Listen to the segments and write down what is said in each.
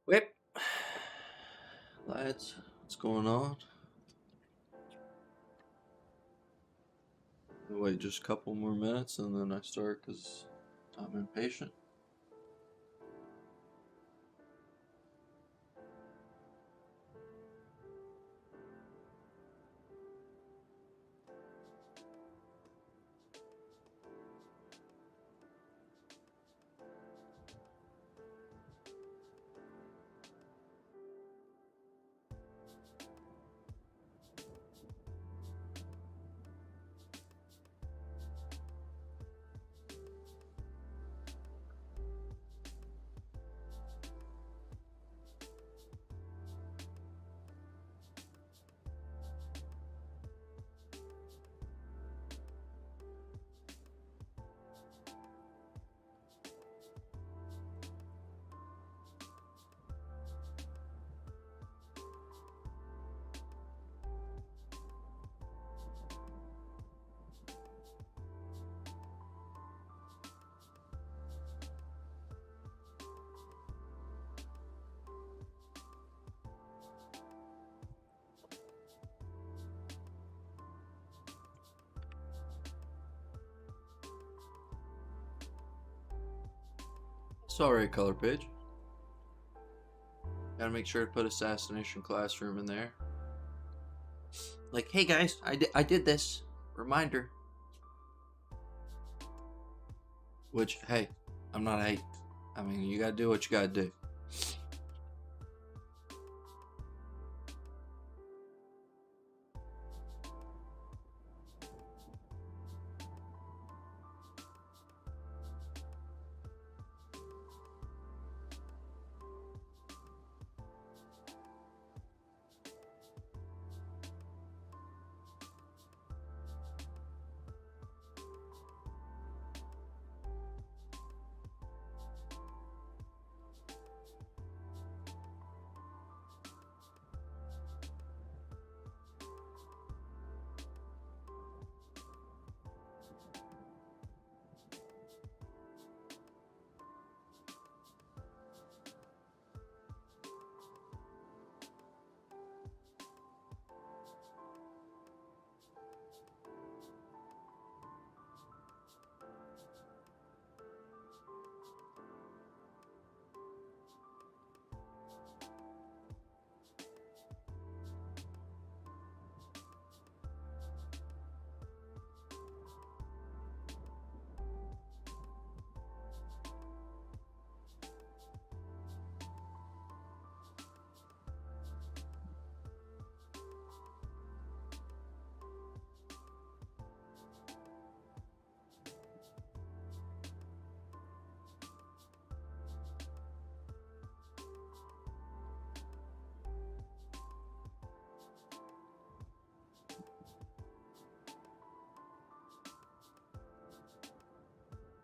Whip, lads, what's going on? Wait just a couple more minutes and then I start because I'm impatient. Sorry, color page. Gotta make sure to put Assassination Classroom in there. Like, hey guys, I did this. Reminder. Which, hey, I'm not hate. I mean, you gotta do what you gotta do.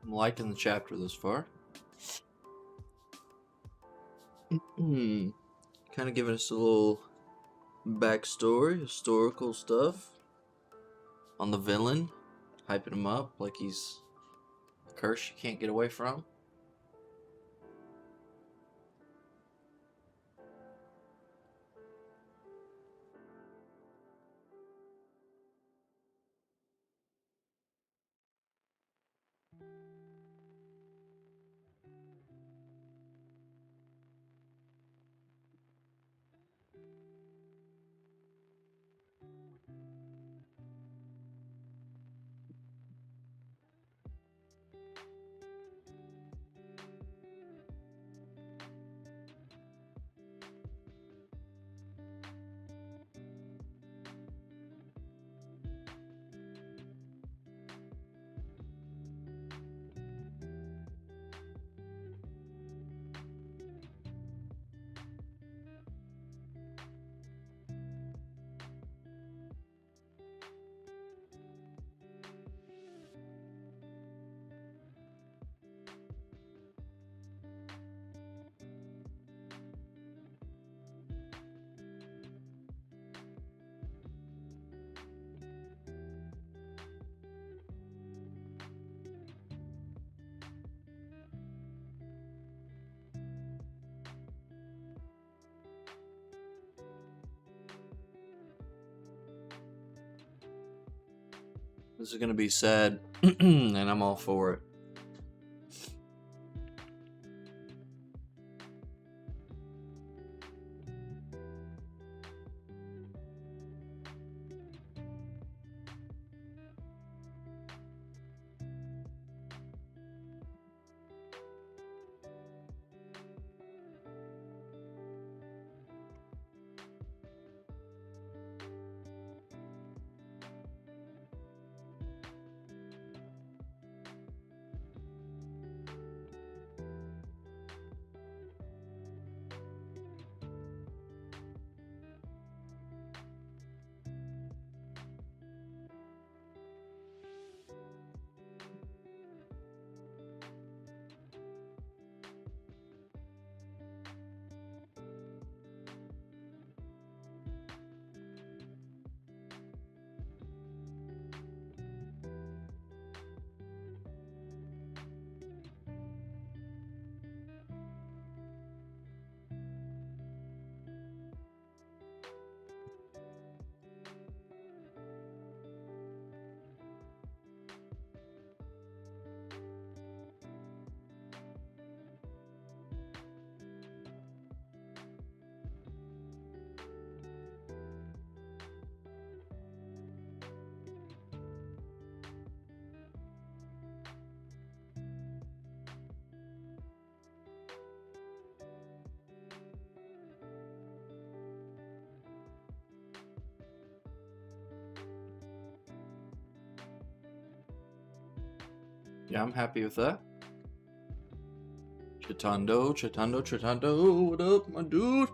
I'm liking the chapter thus far. Kind of giving us a little backstory, historical stuff on the villain, hyping him up like he's a curse you can't get away from. This is gonna be sad, and I'm all for it. Yeah, I'm happy with that. Chitando, what up, my dude?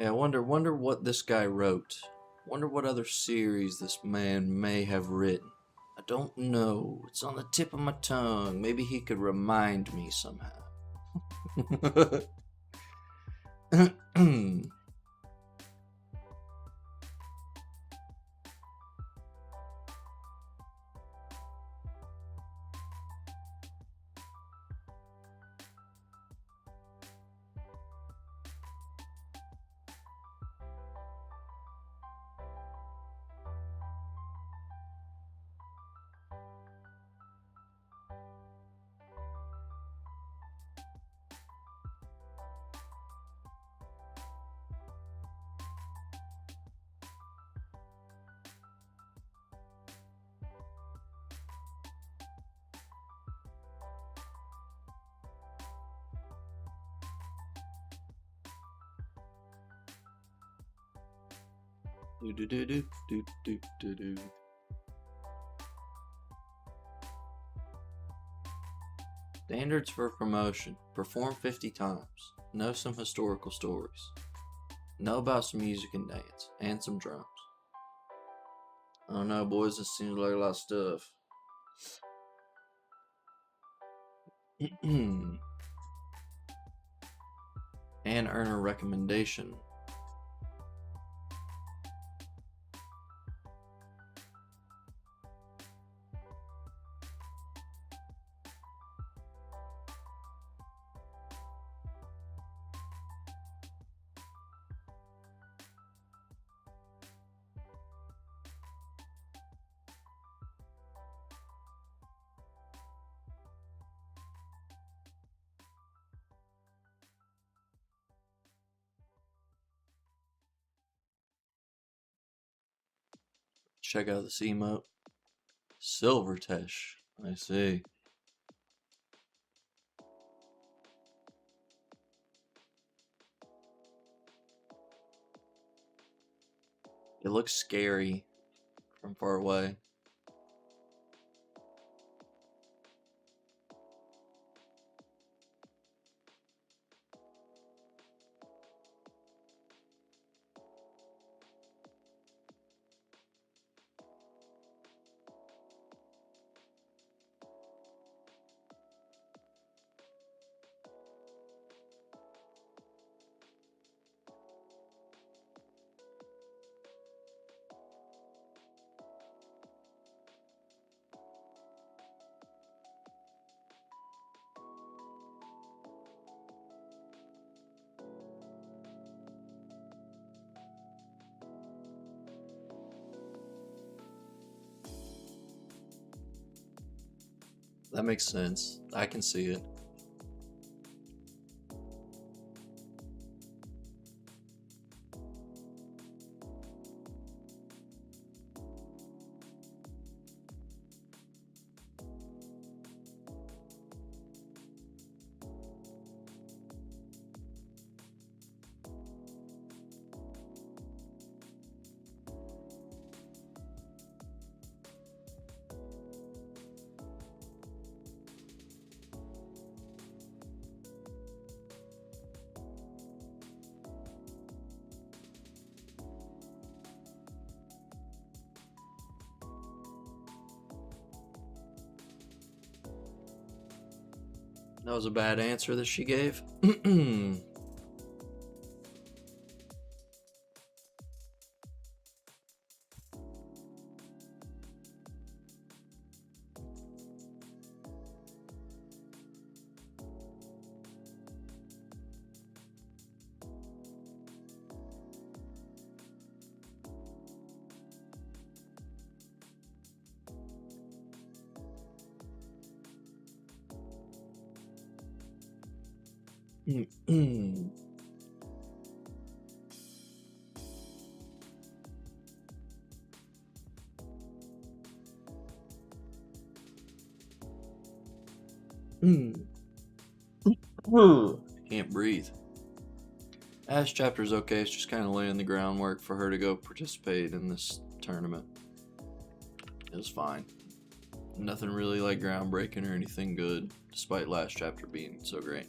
Yeah, I wonder what this guy wrote. Wonder what other series this man may have written. I don't know. It's on the tip of my tongue. Maybe he could remind me somehow. Standards for promotion. Perform 50 times. Know some historical stories. Know about some music and dance. And some drums. I don't know, boys. This seems like a lot of stuff. And earn a recommendation. Check out this emote. Silvertesh. I see. It looks scary from far away. That makes sense. I can see it. That was a bad answer that she gave. Can't breathe. Ash chapter's okay. It's just kind of laying the groundwork for her to go participate in this tournament. It was fine. Nothing really like groundbreaking or anything good, despite last chapter being so great.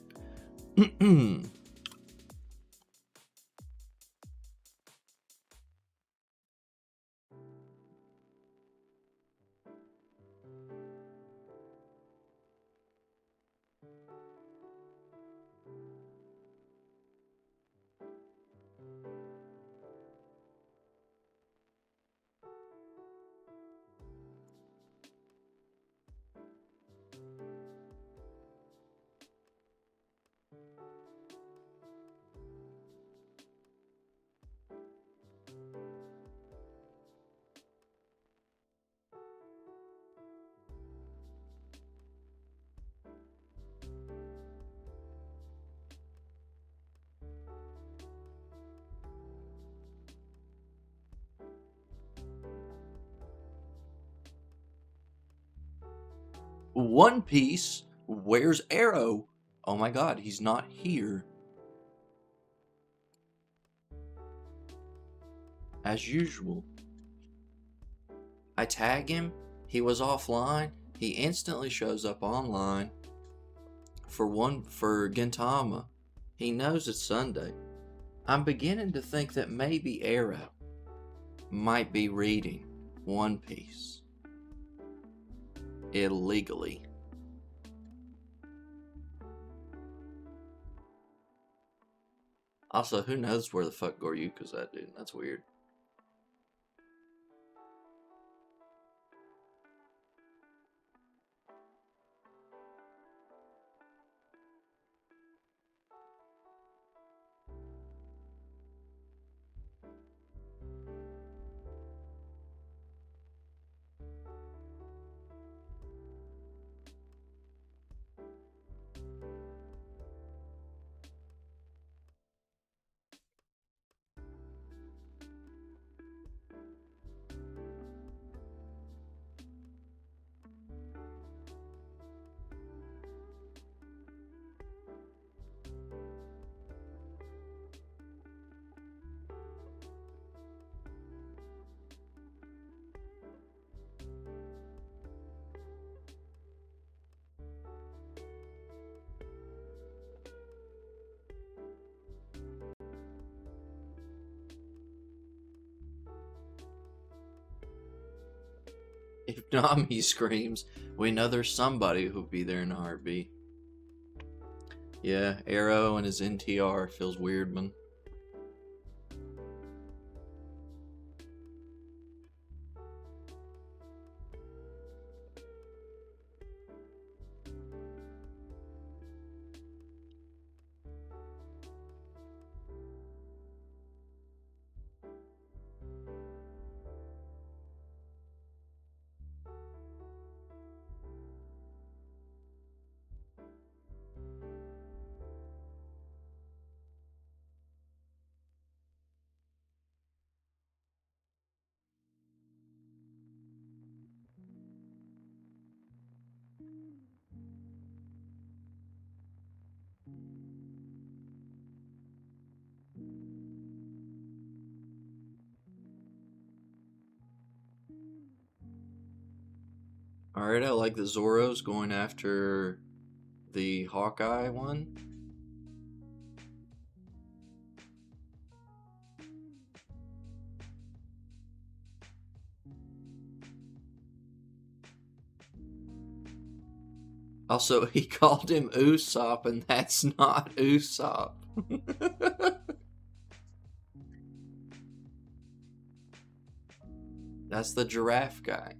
One Piece? Where's Arrow? Oh my god, he's not here. As usual. I tag him, he was offline, he instantly shows up online. for Gintama. He knows it's Sunday. I'm beginning to think that maybe Arrow might be reading One Piece illegally. Also, who knows where the fuck Goryuka's at, dude? That's weird. If Nami screams, we know there's somebody who'll be there in a heartbeat. Yeah, Arrow and his NTR feels weird, man. Alright, I like that Zoro's going after the Hawkeye one. Also, he called him Usopp, and that's not Usopp. That's the giraffe guy.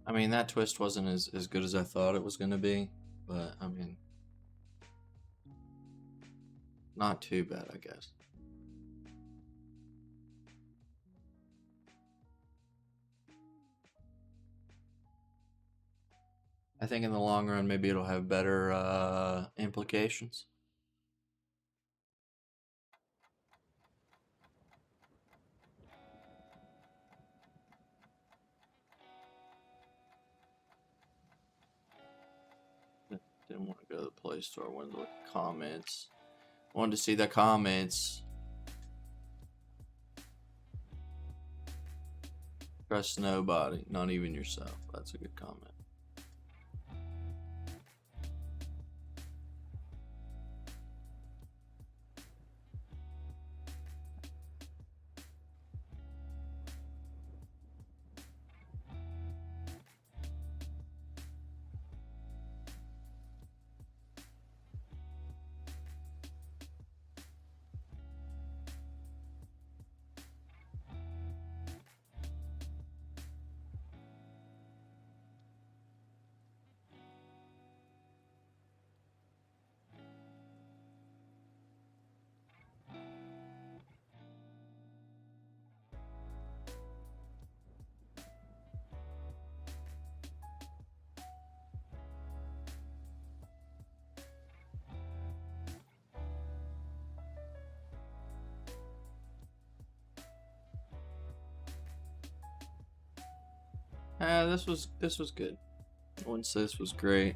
I mean, that twist wasn't as good as I thought it was going to be, but I mean, not too bad, I guess. I think in the long run, maybe it'll have better implications. Didn't want to go to the Play Store. I wanted to look at comments. I wanted to see the comments. Trust nobody, not even yourself. That's a good comment. This was good. I wouldn't say this was great.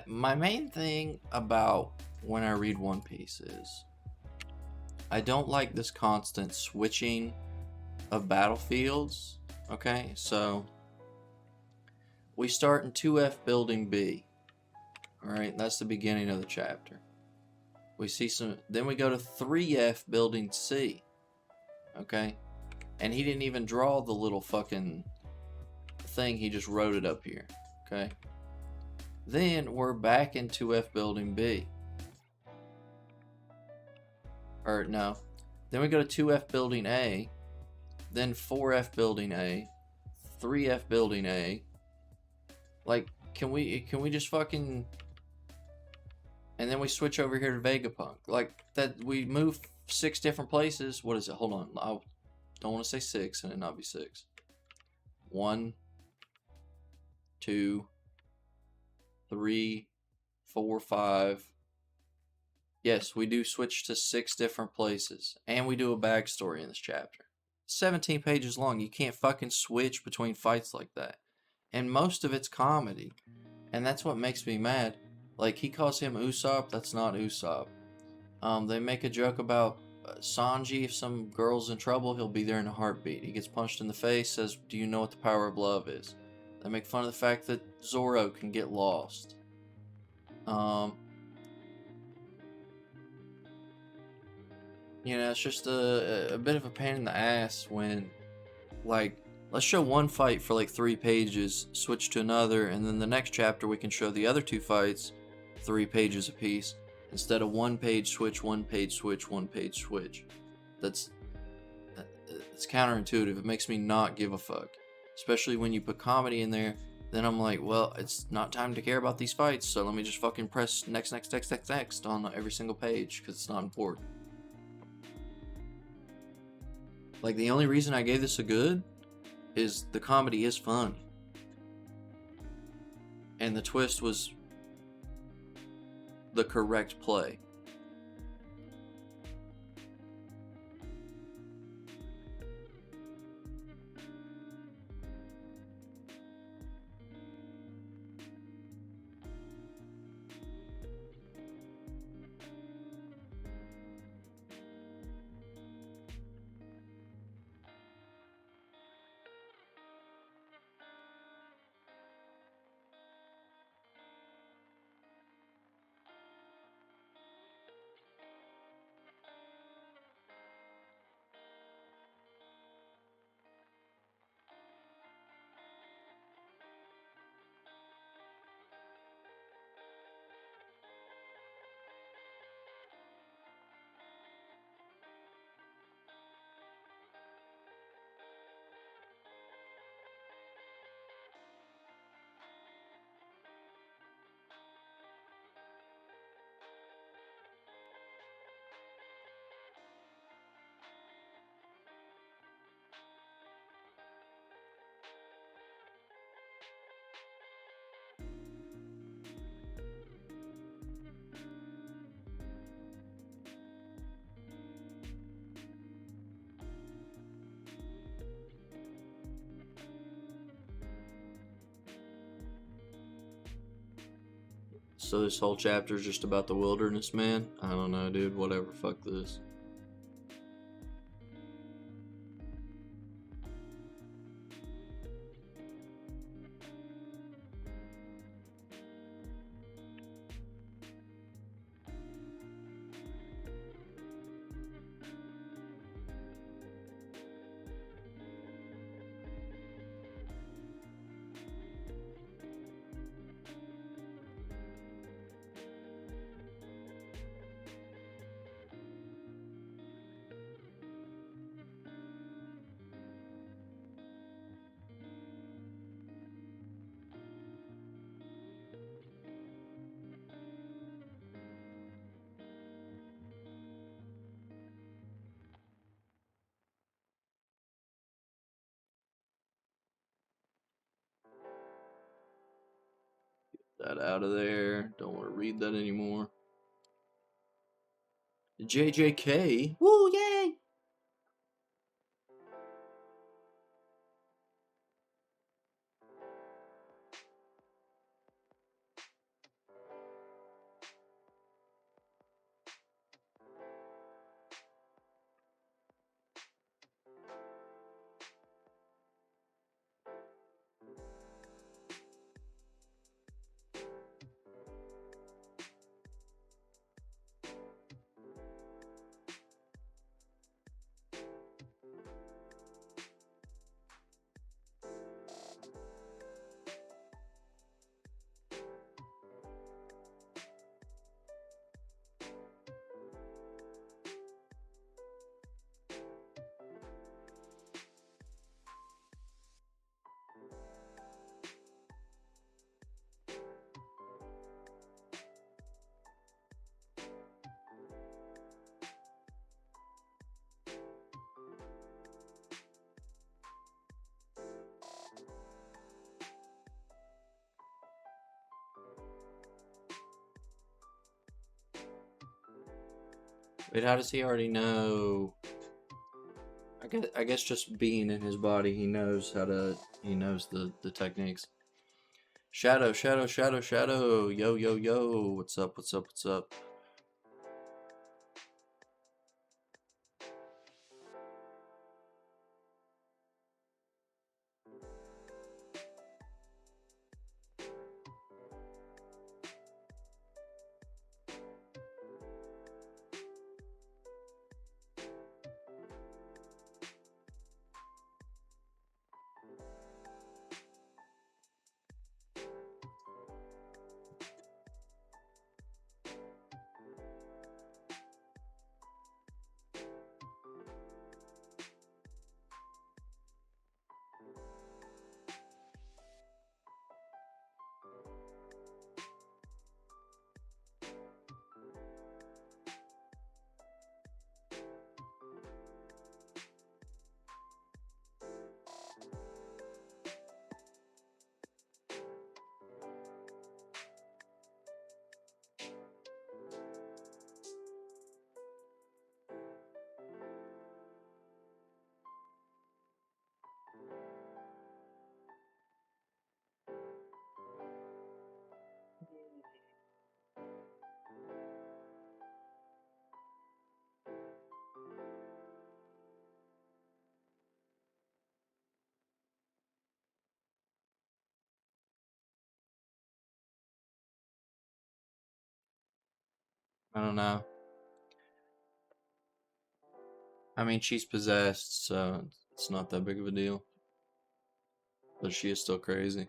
My main thing about when I read One Piece is I don't like this constant switching of battlefields. Okay, so we start in 2F Building B. Alright, that's the beginning of the chapter. We see some, then we go to 3F Building C. Okay, and he didn't even draw the little fucking thing, he just wrote it up here. Okay, then we're back in 2F Building B. Or no, then we go to 2F Building A, then 4F Building A, 3F Building A. Like, can we just fucking, and then we switch over here to Vegapunk. Like, that, we move 6 different places. What is it? Hold on. I don't want to say 6 and it not be 6. 1, 2, 3, 4, 5. Yes, we do switch to 6 different places. And we do a backstory in this chapter. 17 pages long. You can't fucking switch between fights like that. And most of it's comedy. And that's what makes me mad. Like, he calls him Usopp. That's not Usopp. They make a joke about Sanji. If some girl's in trouble, he'll be there in a heartbeat. He gets punched in the face, says, "Do you know what the power of love is?" They make fun of the fact that Zoro can get lost. You know, it's just a bit of a pain in the ass when, like, let's show one fight for like 3 pages, switch to another, and then the next chapter we can show the other 2 fights 3 pages apiece, instead of 1 page switch, 1 page switch, 1 page switch. It's counterintuitive. It makes me not give a fuck. Especially when you put comedy in there, then I'm like, well, it's not time to care about these fights, so let me just fucking press next on every single page, because it's not important. Like, the only reason I gave this a good is the comedy is fun. And the twist was the correct play. So this whole chapter is just about the wilderness man? I don't know, dude. Whatever. Fuck this. That out of there. Don't want to read that anymore. JJK. Woo, yay! Wait, how does he already know? I guess just being in his body, he knows how to. He knows the techniques. Shadow, shadow, shadow, shadow. Yo, yo, yo. What's up? What's up? What's up? I don't know. I mean, she's possessed, so it's not that big of a deal. But she is still crazy.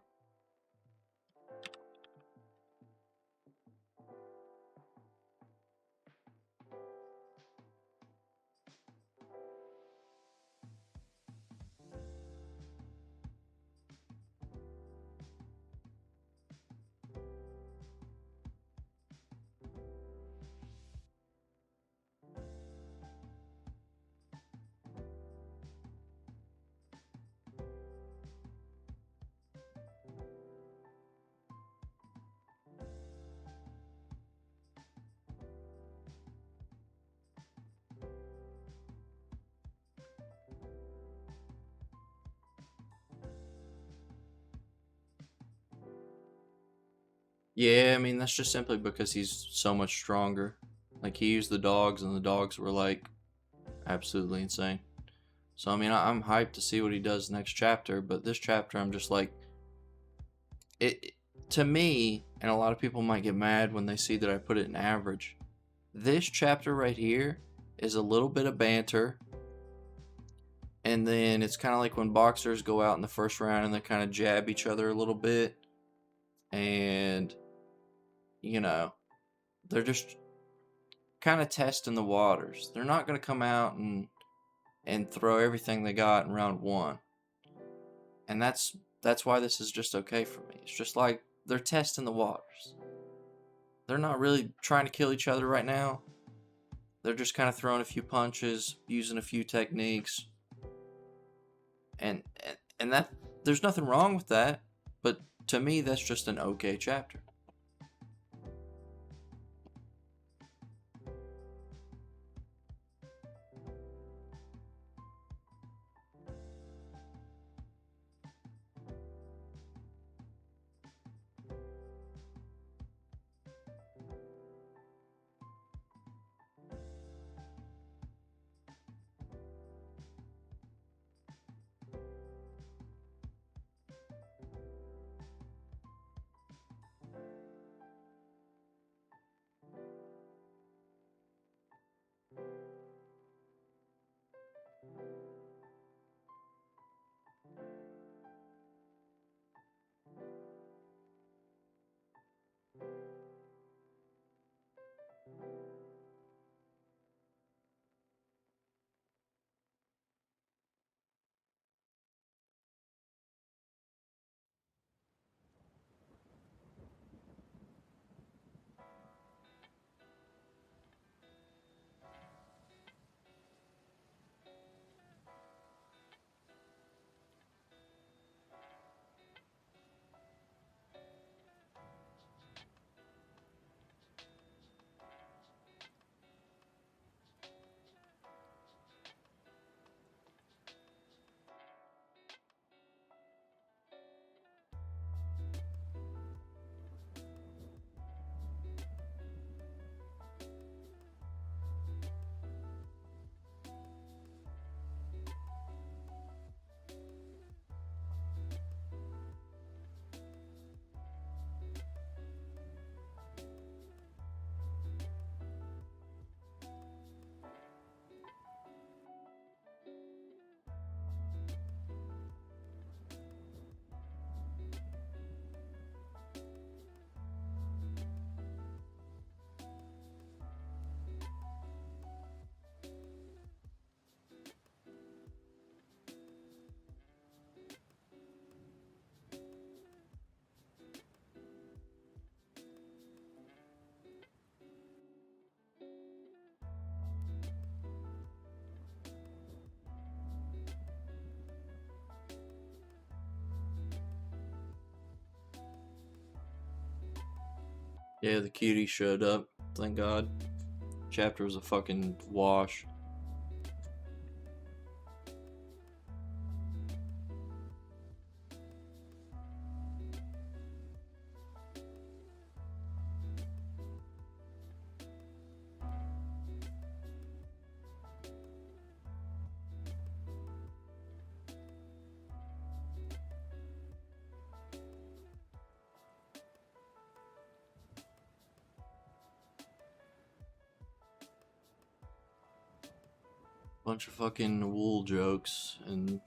Yeah, I mean, that's just simply because he's so much stronger. Like, he used the dogs, and the dogs were, like, absolutely insane. So, I mean, I'm hyped to see what he does next chapter, but this chapter, I'm just like, it to me, and a lot of people might get mad when they see that I put it in average. This chapter right here is a little bit of banter, and then it's kind of like when boxers go out in the first round and they kind of jab each other a little bit, and you know, they're just kind of testing the waters. They're not going to come out and throw everything they got in round one. And that's why this is just okay for me. It's just like they're testing the waters. They're not really trying to kill each other right now. They're just kind of throwing a few punches, using a few techniques. And that there's nothing wrong with that, but to me that's just an okay chapter. Yeah, the cutie showed up, thank God. Chapter was a fucking wash. Bunch of fucking wool jokes and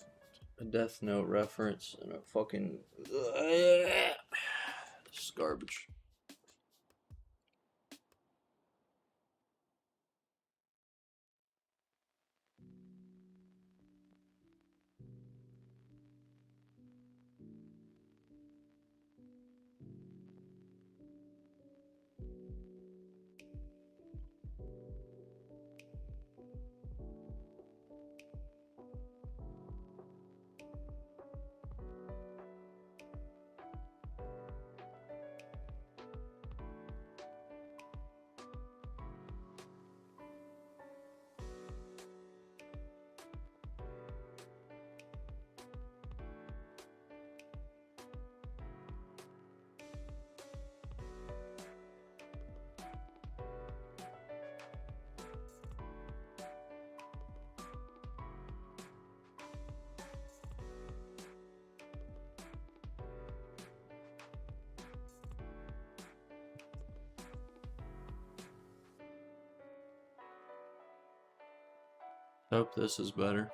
a Death Note reference and a fucking. This is garbage. Hope this is better.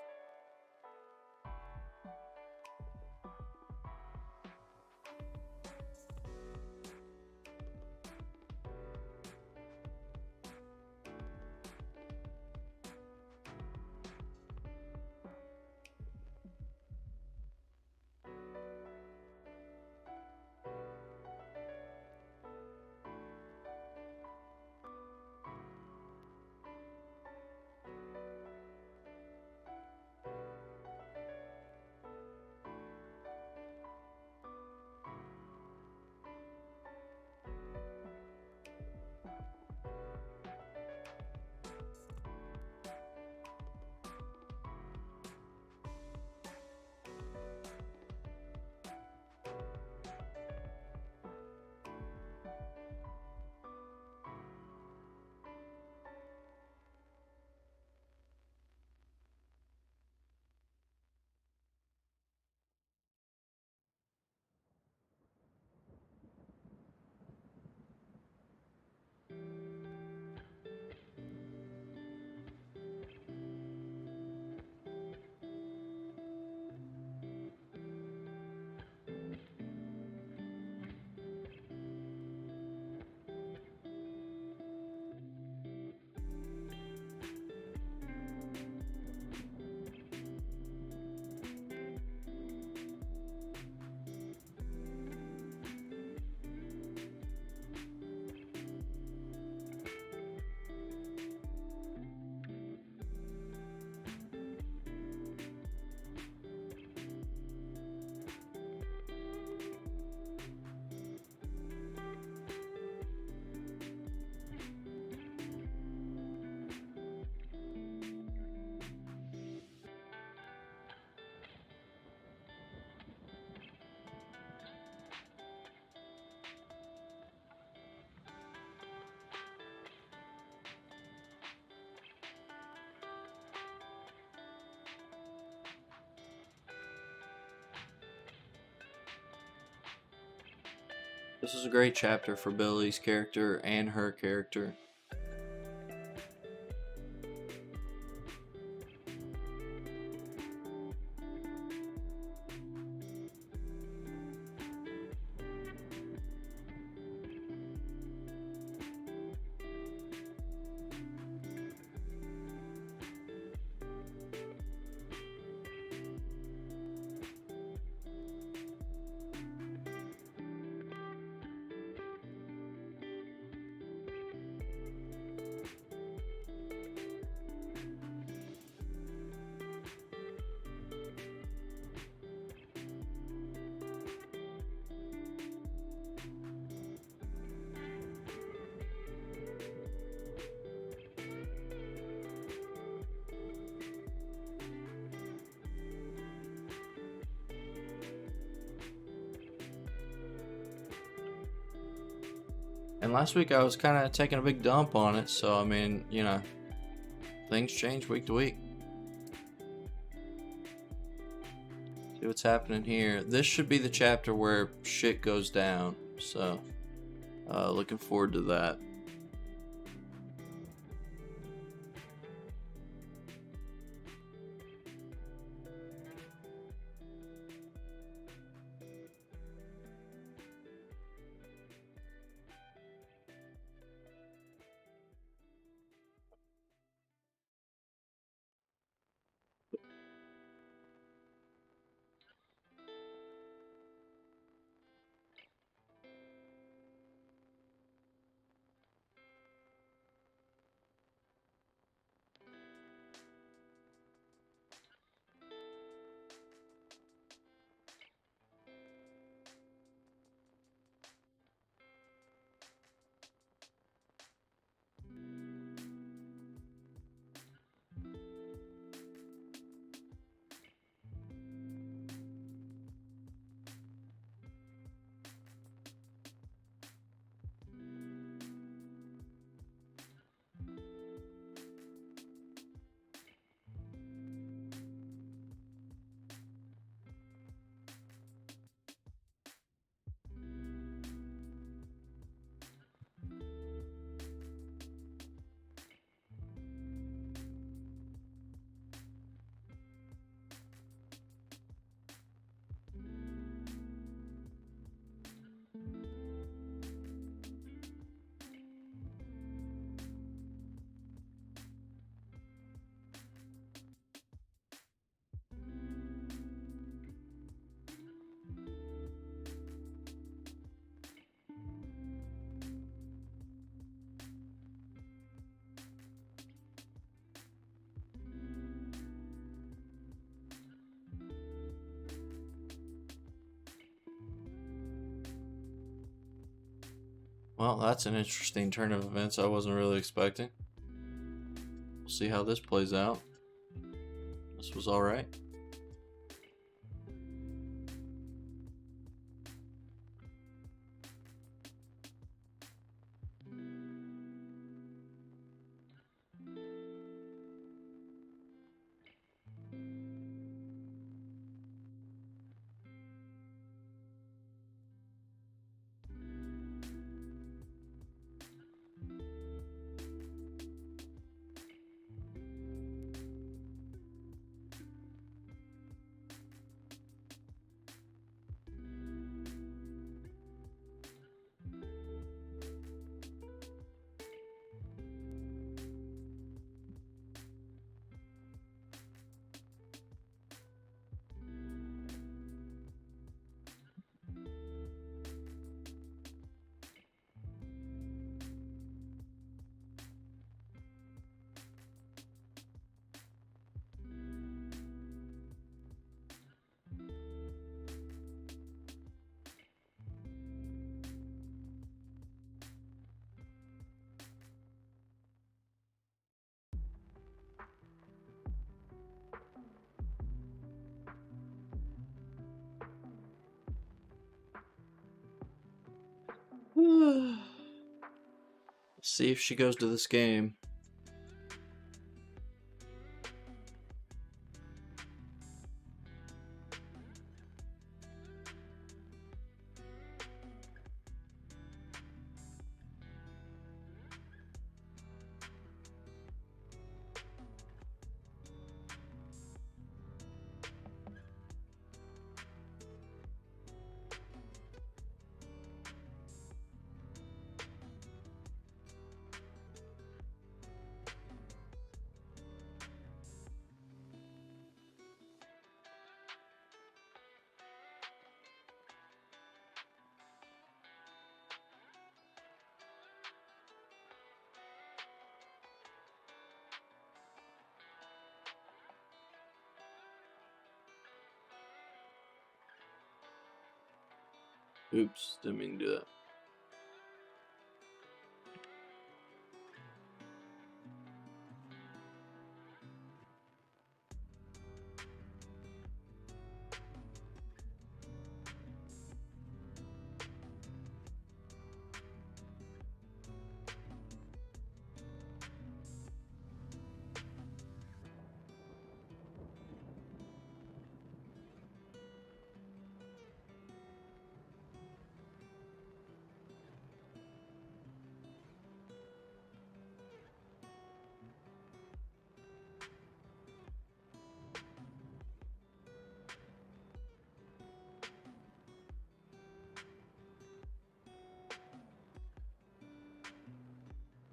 This is a great chapter for Billy's character and her character. And last week I was kind of taking a big dump on it, so I mean, you know, things change week to week. See what's happening here. This should be the chapter where shit goes down, so looking forward to that. Well, that's an interesting turn of events I wasn't really expecting. We'll see how this plays out. This was alright. See if she goes to this game. Oops, didn't mean to do that.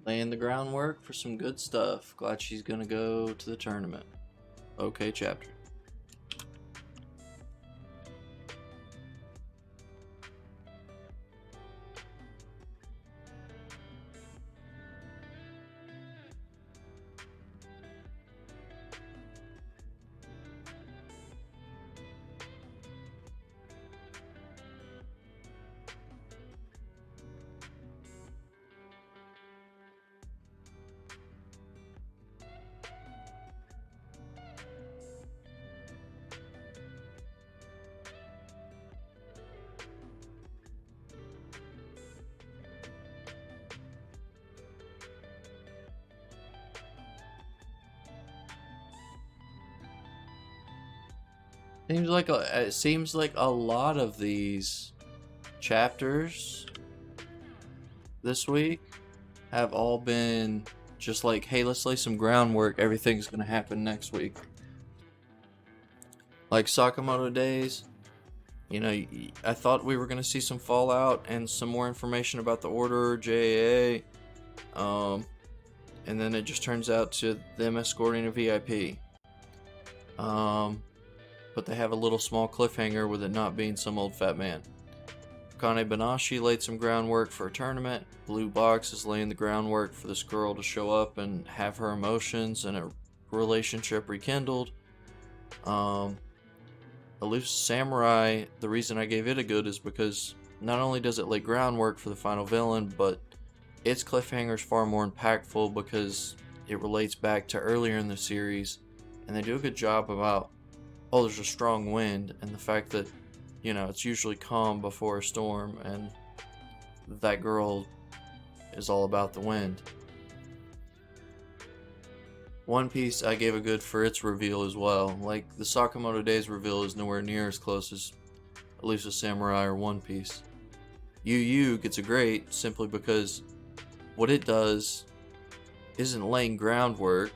Laying the groundwork for some good stuff. Glad she's gonna go to the tournament. Okay, chapter. It seems like a lot of these chapters this week have all been just like, hey, let's lay some groundwork. Everything's gonna happen next week. Like Sakamoto Days, you know, I thought we were gonna see some fallout and some more information about the Order, JAA, and then it just turns out to them escorting a VIP. But they have a little small cliffhanger with it not being some old fat man. Kane Banashi laid some groundwork for a tournament. Blue Box is laying the groundwork for this girl to show up and have her emotions and a relationship rekindled. Elusive Samurai, the reason I gave it a good is because not only does it lay groundwork for the final villain, but its cliffhanger is far more impactful because it relates back to earlier in the series, and they do a good job about, oh, there's a strong wind, and the fact that, it's usually calm before a storm, and that girl is all about the wind. One Piece I gave a good for its reveal as well. Like, the Sakamoto Days reveal is nowhere near as close as Elusive Samurai or One Piece. Yu Yu gets a great simply because what it does isn't laying groundwork,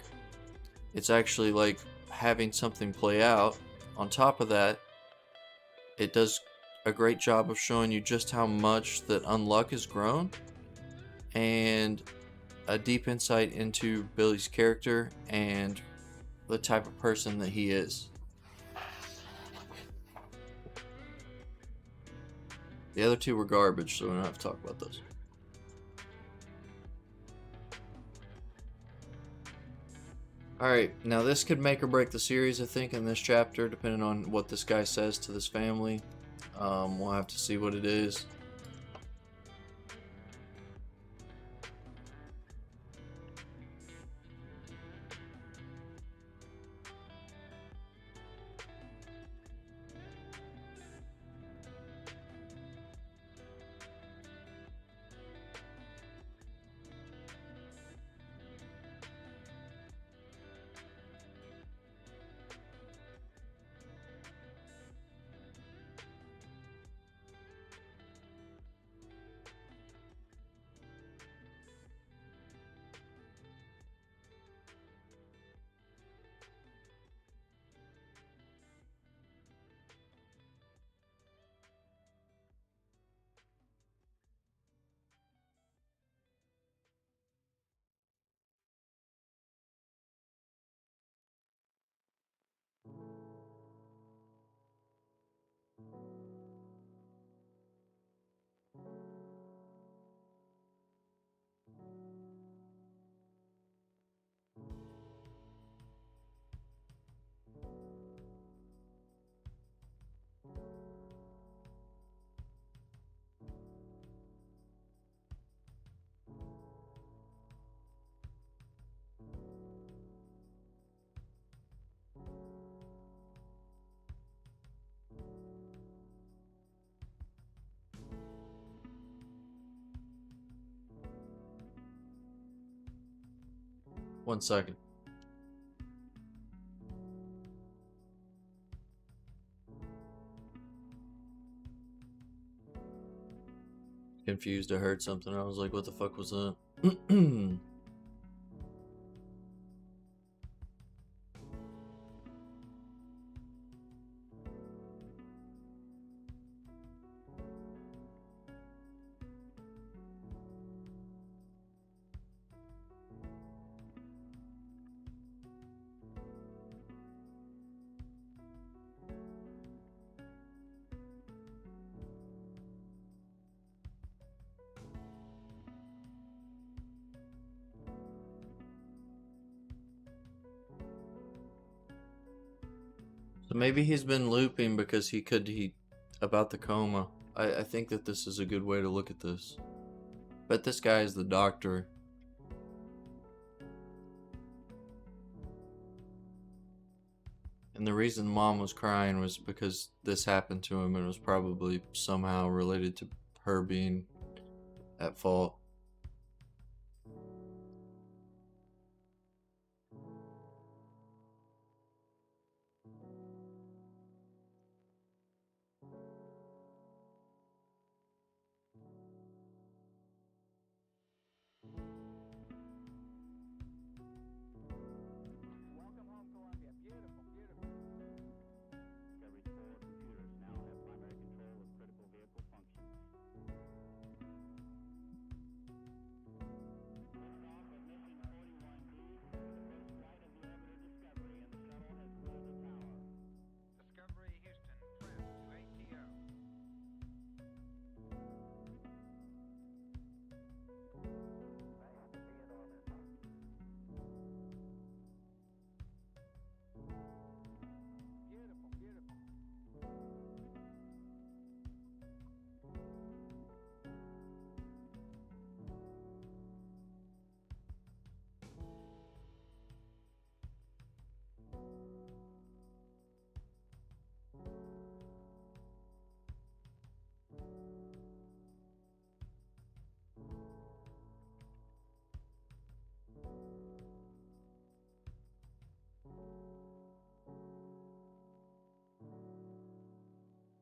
it's actually like having something play out. On top of that, it does a great job of showing you just how much that unluck has grown, and a deep insight into Billy's character and the type of person that he is. The other two were garbage, so we don't have to talk about those. Alright, now this could make or break the series, I think, in this chapter, depending on what this guy says to this family. We'll have to see what it is. One second. Confused, I heard something. I was like, what the fuck was that? So maybe he's been looping because he about the coma. I think that this is a good way to look at this. But this guy is the doctor. And the reason mom was crying was because this happened to him, and it was probably somehow related to her being at fault. Welcome home, Columbia. Beautiful, beautiful. Discovery's 4 computers now have primary control of critical vehicle functions.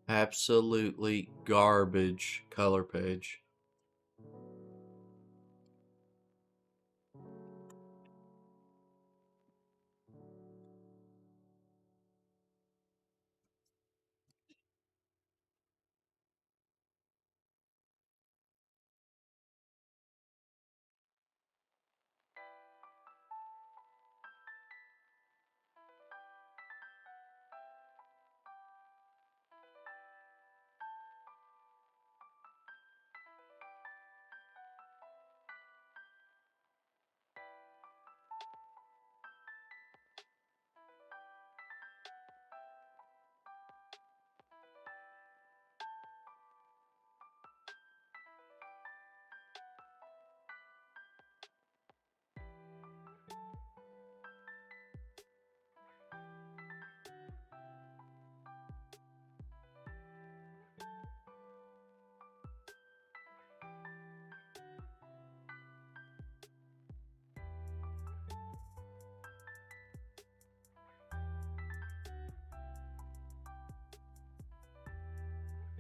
Absolutely garbage color page.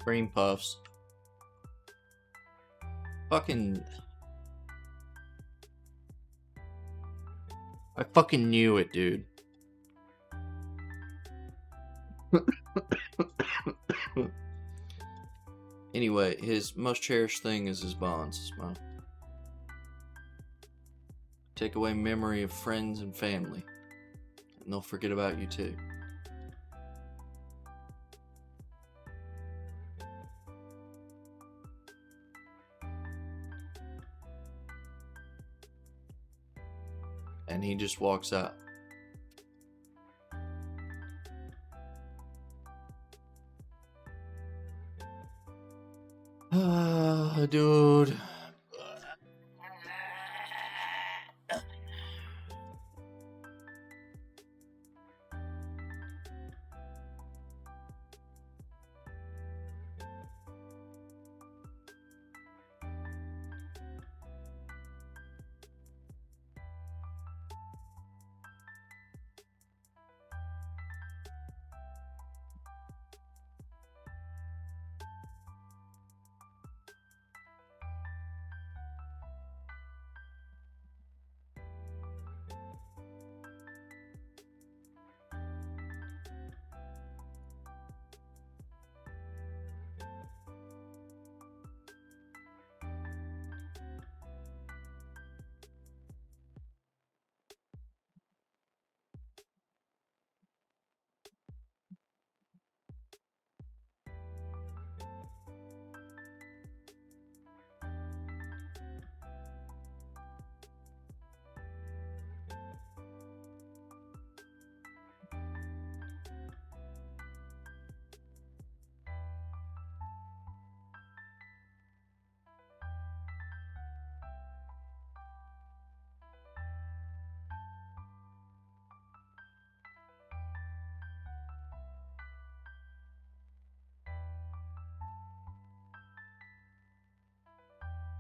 Cream puffs. Fucking. I fucking knew it, dude. Anyway, his most cherished thing is his bonds. Well, take away memory of friends and family, and they'll forget about you too. And he just walks out. Dude.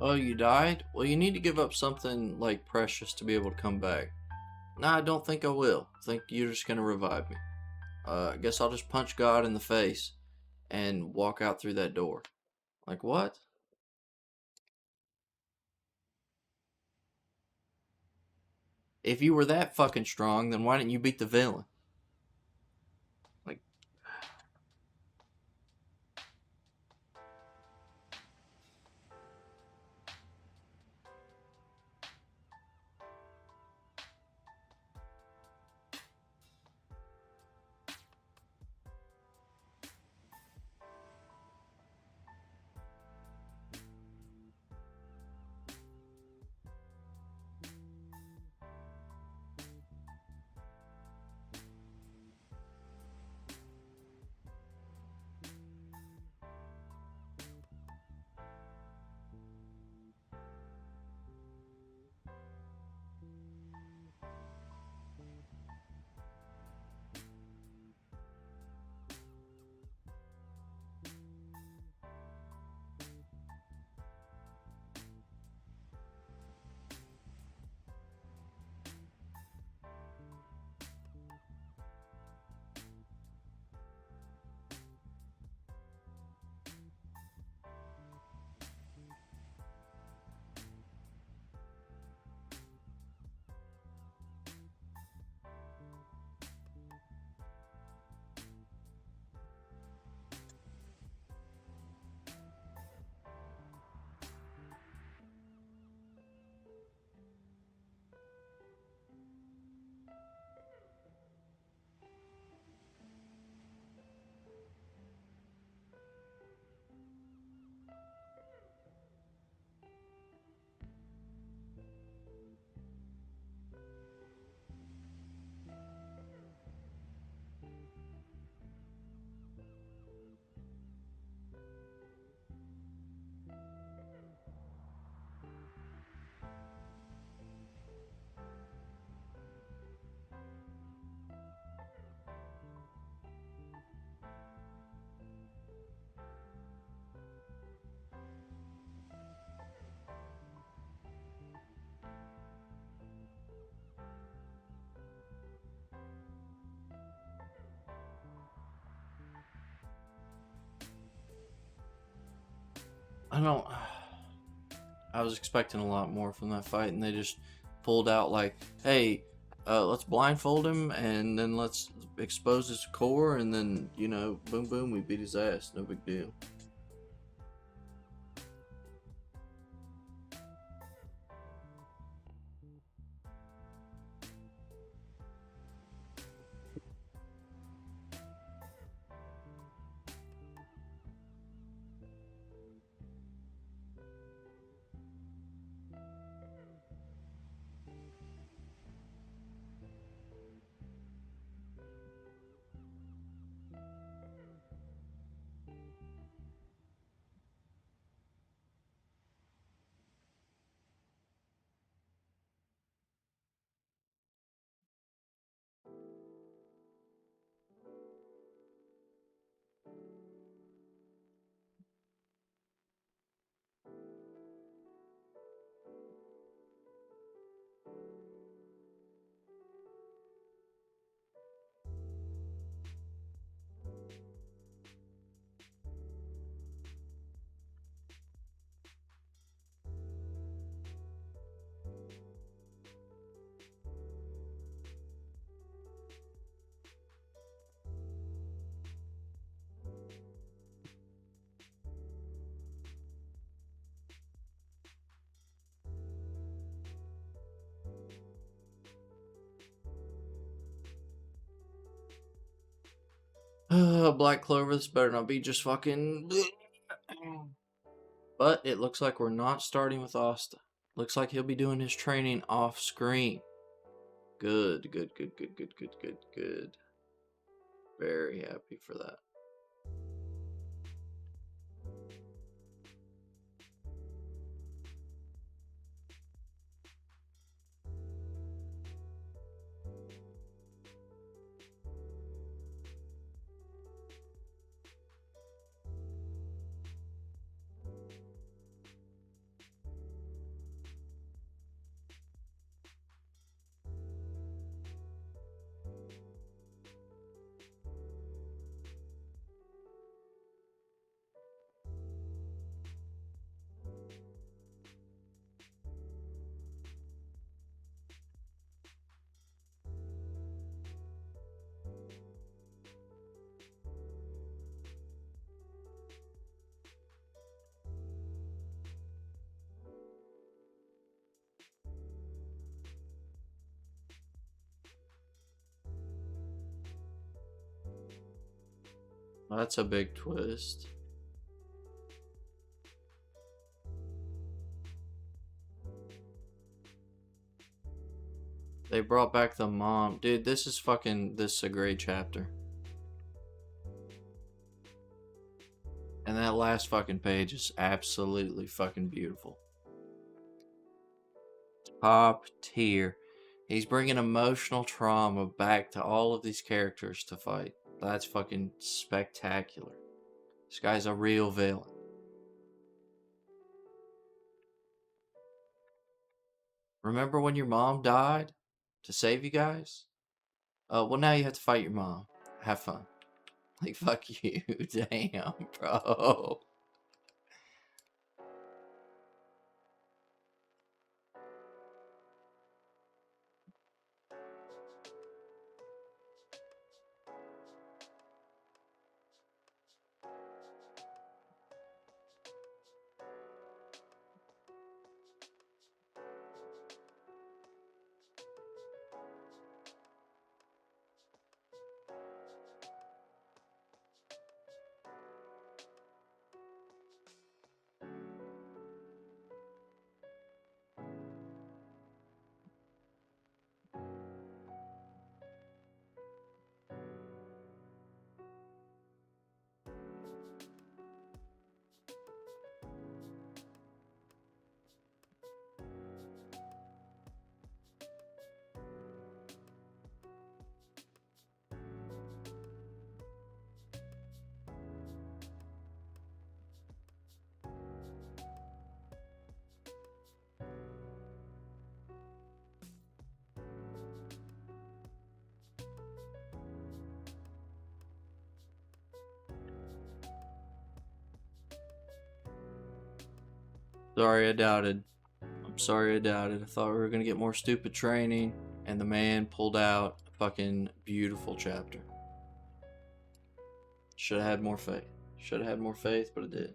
Oh, you died? Well, you need to give up something like precious to be able to come back. Nah, I don't think I will. I think you're just gonna revive me. I guess I'll just punch God in the face and walk out through that door. Like, what? If you were that fucking strong, then why didn't you beat the villain? Like, I don't. I was expecting a lot more from that fight, and they just pulled out like, "Hey, let's blindfold him, and then let's expose his core, and then boom, boom, we beat his ass. No big deal." Black Clover, this better not be just fucking. But it looks like we're not starting with Asta. Looks like he'll be doing his training off screen. Good, good, good, good, good, good, good, good. Very happy for that. That's a big twist. They brought back the mom. Dude, this is a great chapter. And that last fucking page is absolutely fucking beautiful. Top tier. He's bringing emotional trauma back to all of these characters to fight. That's fucking spectacular. This guy's a real villain. Remember when your mom died to save you guys? Well, now you have to fight your mom. Have fun. Like, fuck you. Damn, bro. Sorry I doubted. I'm sorry I doubted. I thought we were gonna get more stupid training, and the man pulled out a fucking beautiful chapter. Should have had more faith. Should have had more faith, but it did.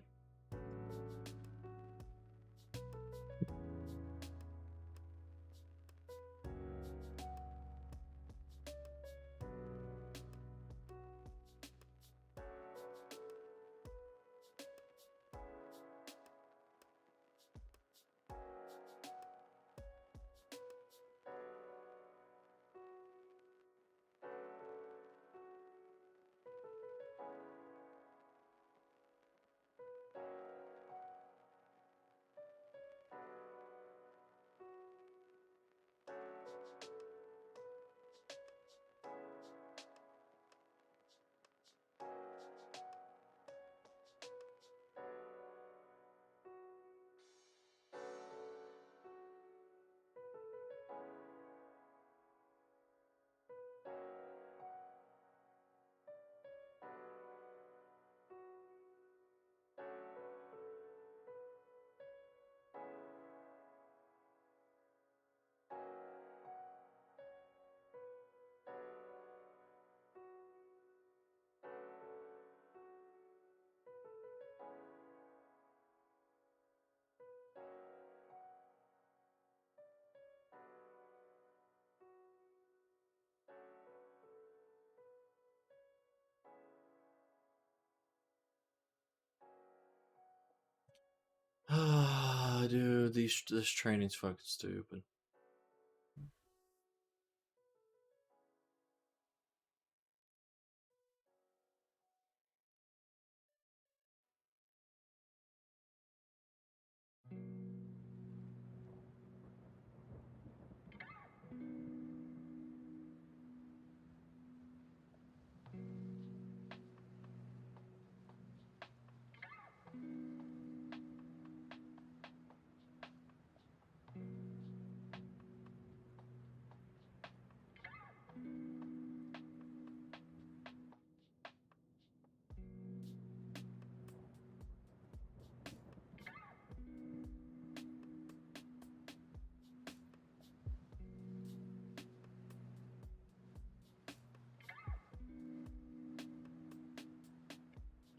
Dude, this training's fucking stupid.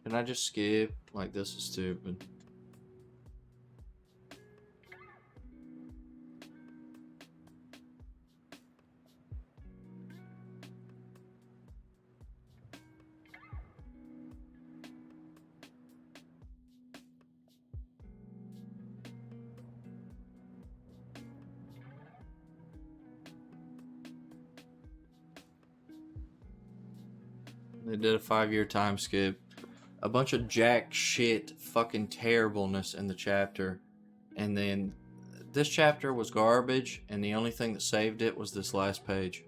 Can I just skip? Like, this is stupid. They did a 5-year time skip. A bunch of jack shit fucking terribleness in the chapter. And then this chapter was garbage, and the only thing that saved it was this last page.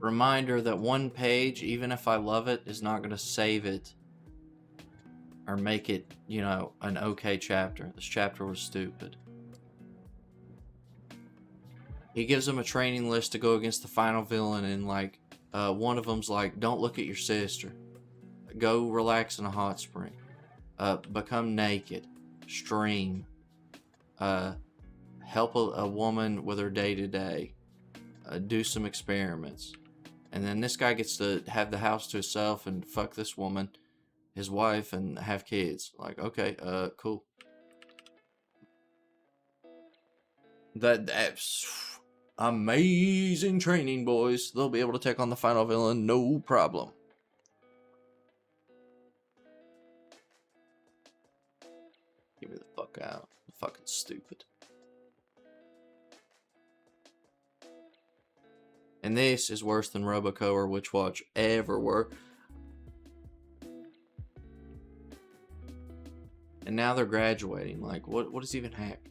Reminder that one page, even if I love it, is not going to save it or make it, an okay chapter. This chapter was stupid. He gives them a training list to go against the final villain, and one of them's like, don't look at your sister, go relax in a hot spring, become naked, stream, help a woman with her day-to-day, do some experiments. And then this guy gets to have the house to himself and fuck this woman. his wife and have kids. Like, okay, cool. That's amazing training, boys. They'll be able to take on the final villain, no problem. Get me the fuck out. I'm fucking stupid. And this is worse than Roboco or Witch Watch ever were. And now they're graduating. Like, what is even happening?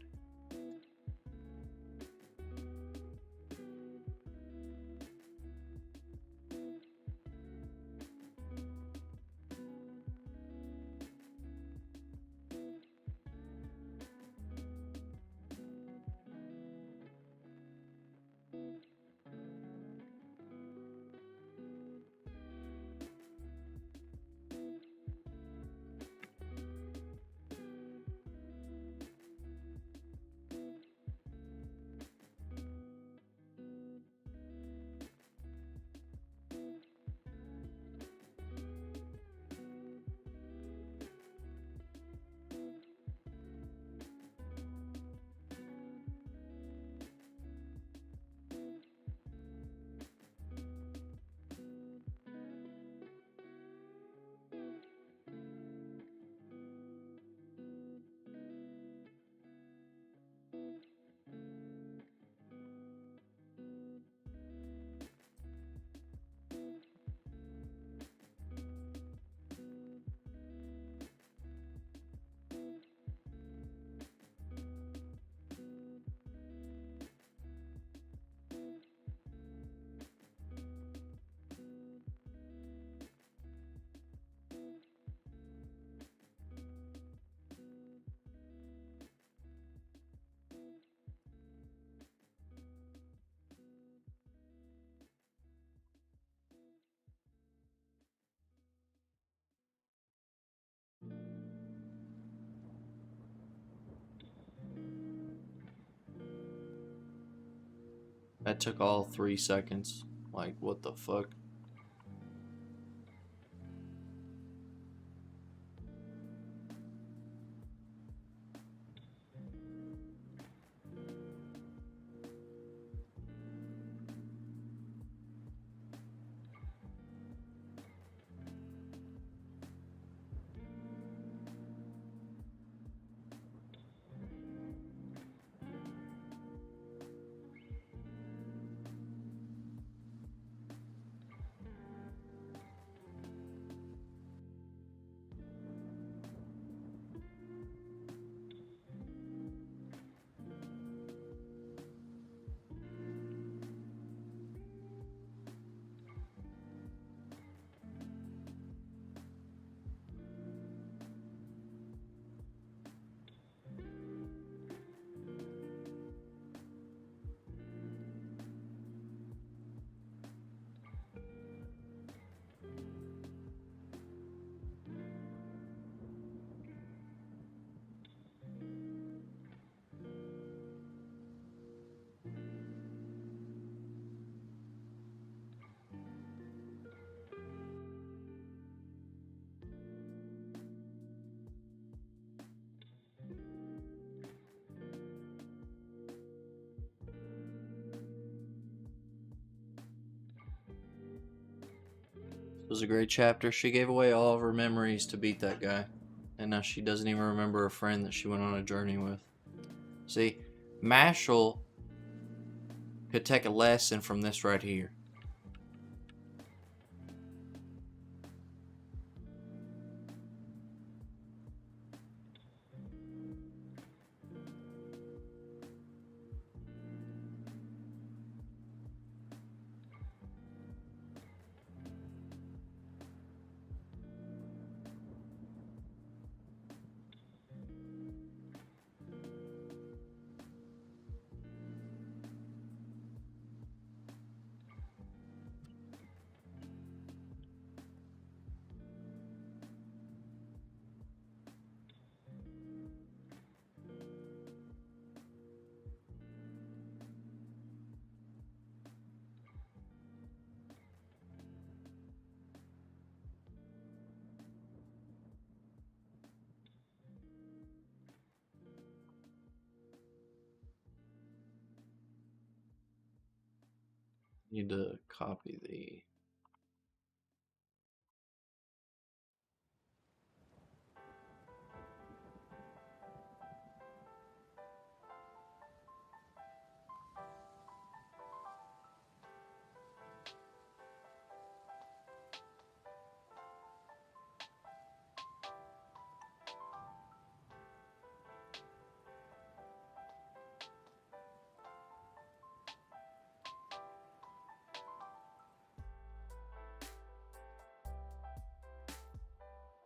That took all 3 seconds. Like, what the fuck? It was a great chapter. She gave away all of her memories to beat that guy. And now she doesn't even remember a friend that she went on a journey with. See, Mashal could take a lesson from this right here. Need to copy the.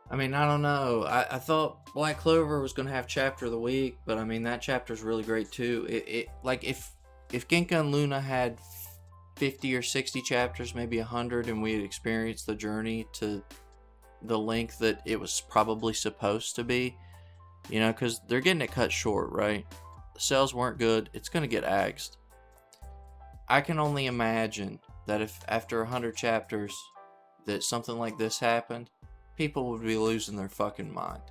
I mean, I don't know. I thought Black Clover was gonna have chapter of the week, but I mean that chapter's really great too. It like if Genka and Luna had 50 or 60 chapters, maybe 100, and we had experienced the journey to the length that it was probably supposed to be, you know, because they're getting it cut short, right? The sales weren't good. It's gonna get axed. I can only imagine that if after 100 chapters that something like this happened, people would be losing their fucking mind.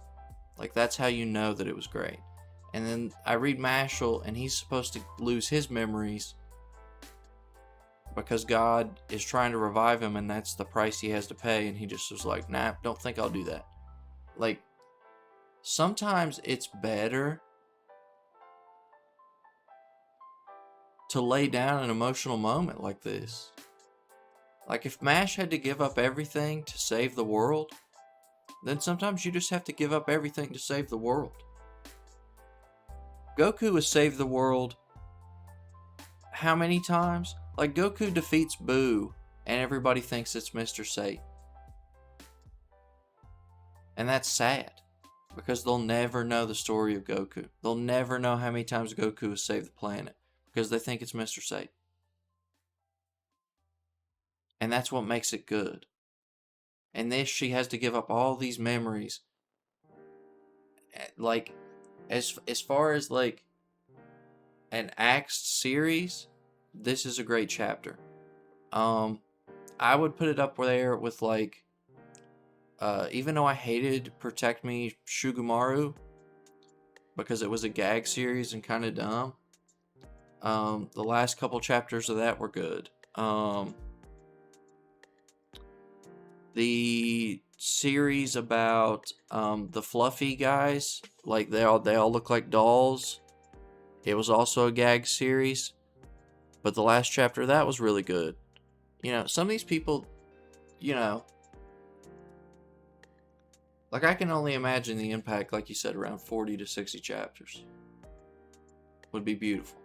Like, that's how you know that it was great. And then I read Mashal, and he's supposed to lose his memories because God is trying to revive him, and that's the price he has to pay. And he just was like, nah, don't think I'll do that. Like, sometimes it's better to lay down an emotional moment like this. Like, if MASH had to give up everything to save the world, then sometimes you just have to give up everything to save the world. Goku has saved the world how many times? Like, Goku defeats Boo, and everybody thinks it's Mr. Satan. And that's sad, because they'll never know the story of Goku. They'll never know how many times Goku has saved the planet, because they think it's Mr. Satan. And that's what makes it good. And this, she has to give up all these memories. Like, as far as like an axed series, this is a great chapter. I would put it up there with like, even though I hated Protect Me Shugumaru because it was a gag series and kind of dumb, the last couple chapters of that were good. The series about the fluffy guys, like they all look like dolls, it was also a gag series, but the last chapter of that was really good. You know, some of these people, you know, like I can only imagine the impact, like you said, around 40 to 60 chapters would be beautiful.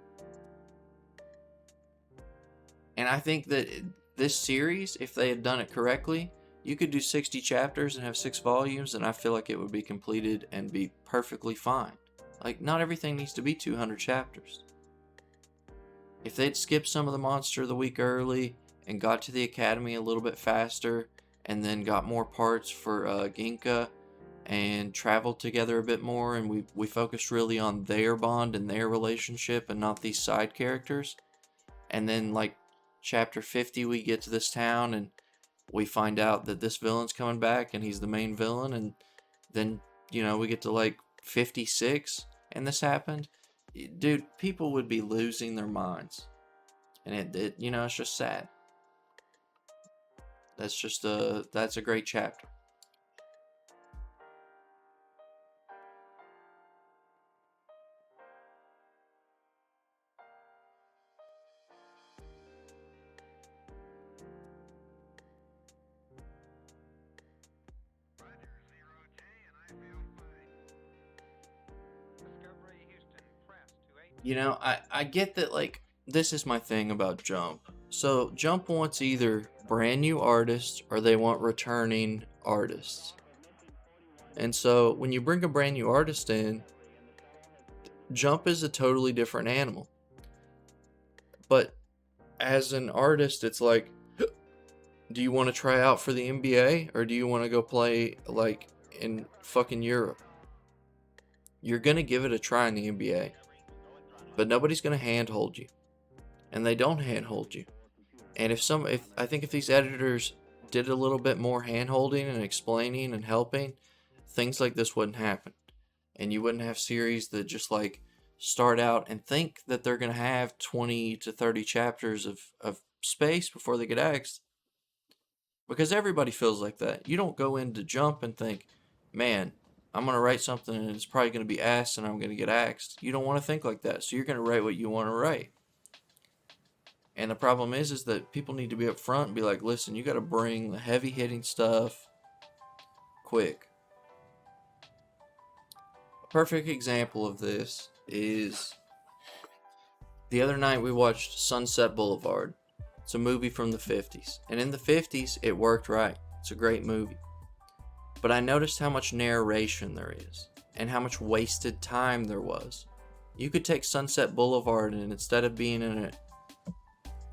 And I think that this series, if they had done it correctly, you could do 60 chapters and have 6 volumes, and I feel like it would be completed and be perfectly fine. Like, not everything needs to be 200 chapters. If they'd skipped some of the Monster of the Week early and got to the Academy a little bit faster, and then got more parts for Ginka and traveled together a bit more, and we focused really on their bond and their relationship and not these side characters. And then, like, chapter 50, we get to this town and we find out that this villain's coming back and he's the main villain, and then, you know, we get to like 56 and this happened. Dude, people would be losing their minds. And it you know, it's just sad. That's a great chapter. Discovery Houston, press to 8. You know, I get that, like, this is my thing about Jump. So Jump wants either brand new artists or they want returning artists. And so when you bring a brand new artist in, Jump is a totally different animal. But as an artist, it's like, do you want to try out for the NBA or do you want to go play like in fucking Europe? You're going to give it a try in the NBA. But nobody's going to handhold you. And they don't handhold you. And I think if these editors did a little bit more handholding and explaining and helping, things like this wouldn't happen. And you wouldn't have series that just like start out and think that they're going to have 20 to 30 chapters of space before they get axed. Because everybody feels like that. You don't go into Jump and think, man, I'm going to write something and it's probably going to be asked and I'm going to get axed. You don't want to think like that. So you're going to write what you want to write. And the problem is that people need to be up front and be like, listen, you got to bring the heavy hitting stuff quick. A perfect example of this is the other night we watched Sunset Boulevard. It's a movie from the 50s. And in the 50s, it worked right. It's a great movie. But I noticed how much narration there is and how much wasted time there was. You could take Sunset Boulevard and instead of being in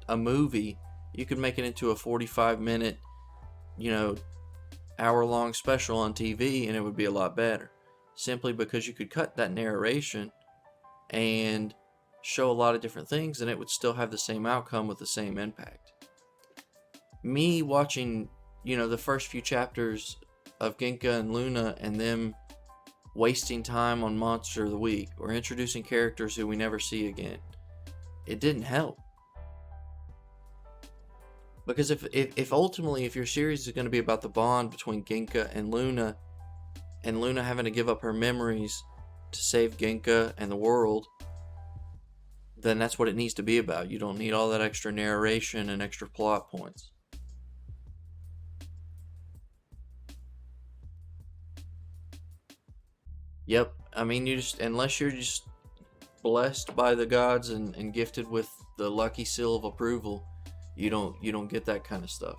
a movie, you could make it into a 45-minute, hour-long special on TV and it would be a lot better. Simply because you could cut that narration and show a lot of different things and it would still have the same outcome with the same impact. Me watching, the first few chapters of Ginka and Luna and them wasting time on Monster of the Week or introducing characters who we never see again, it didn't help. Because if ultimately, if your series is going to be about the bond between Ginka and Luna having to give up her memories to save Ginka and the world, then that's what it needs to be about. You don't need all that extra narration and extra plot points. Yep, I mean, unless you're just blessed by the gods and gifted with the lucky seal of approval, you don't get that kind of stuff.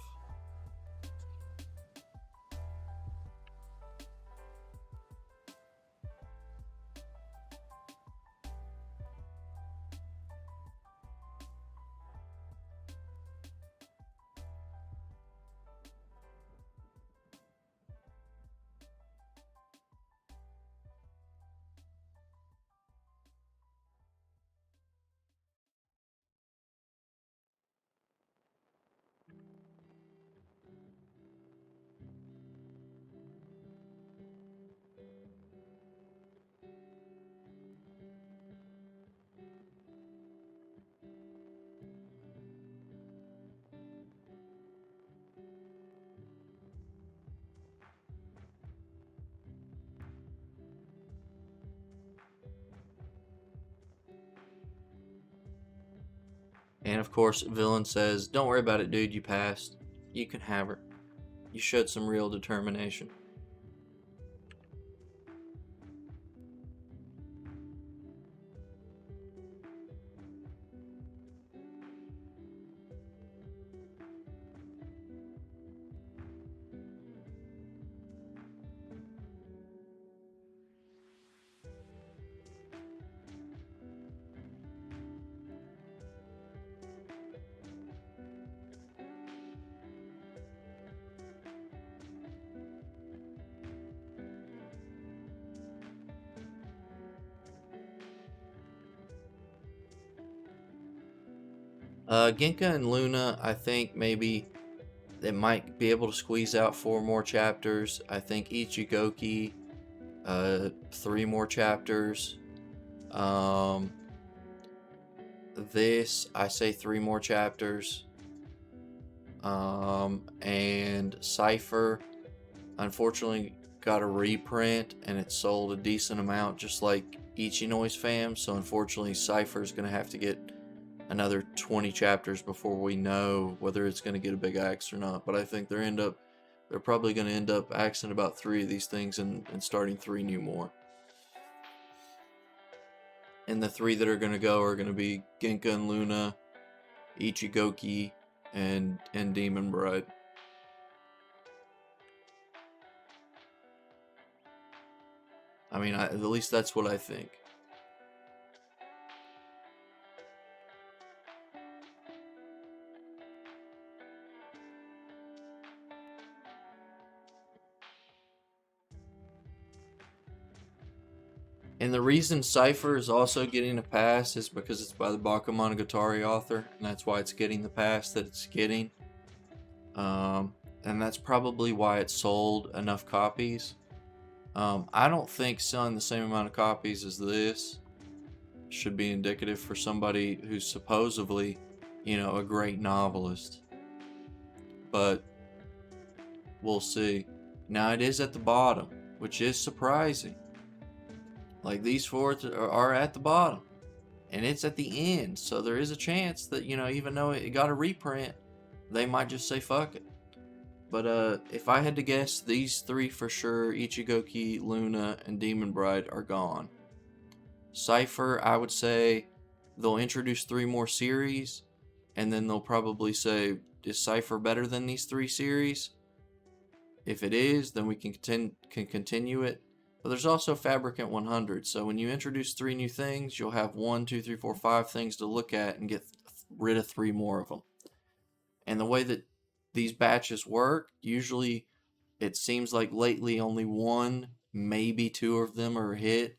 And of course, villain says, don't worry about it, dude, you passed. You can have her. You showed some real determination. Ginka and Luna, I think maybe they might be able to squeeze out 4 more chapters. I think Ichigoki, 3 more chapters. This, I say 3 more chapters. And Cypher, unfortunately, got a reprint and it sold a decent amount, just like Ichinoi's fam. So unfortunately, Cypher's gonna have to get another 20 chapters before we know whether it's going to get a big axe or not. But I think they're probably going to end up axing about 3 of these things and starting 3 new more. And the 3 that are going to go are going to be Genka and Luna, Ichigoki, and Demon Bride. I mean, at least that's what I think. And the reason Cypher is also getting a pass is because it's by the Bakemonogatari author, and that's why it's getting the pass that it's getting. And that's probably why it sold enough copies. I don't think selling the same amount of copies as this should be indicative for somebody who's supposedly, a great novelist. But we'll see. Now it is at the bottom, which is surprising. Like, these four are at the bottom, and it's at the end, so there is a chance that, even though it got a reprint, they might just say fuck it. But if I had to guess, these three for sure, Ichigoki, Luna, and Demon Bride, are gone. Cypher, I would say they'll introduce 3 more series, and then they'll probably say, is Cypher better than these 3 series? If it is, then we can continue it. But there's also Fabricant 100, so when you introduce 3 new things, you'll have 1, 2, 3, 4, 5 things to look at and get rid of 3 more of them. And the way that these batches work, usually it seems like lately only 1, maybe 2 of them are a hit.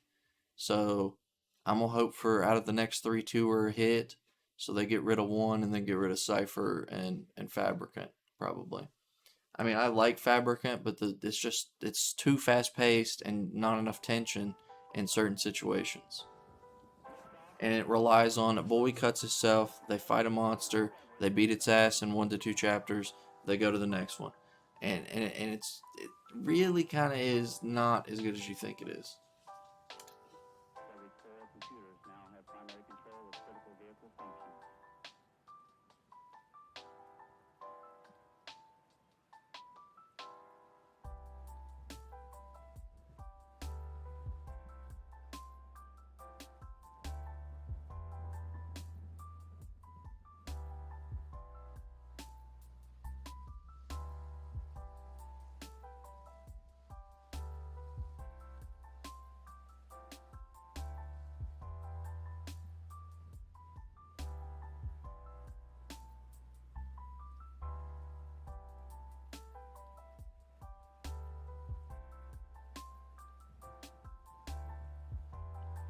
So I'm going to hope for out of the next 3, 2 are a hit. So they get rid of 1 and then get rid of Cypher and Fabricant, probably. I mean, I like Fabricant, but it's too fast paced and not enough tension in certain situations. And it relies on a boy cuts himself, they fight a monster, they beat its ass in 1 to 2 chapters, they go to the next one. And it really kind of is not as good as you think it is. Every core computers now have primary control of critical vehicle functions.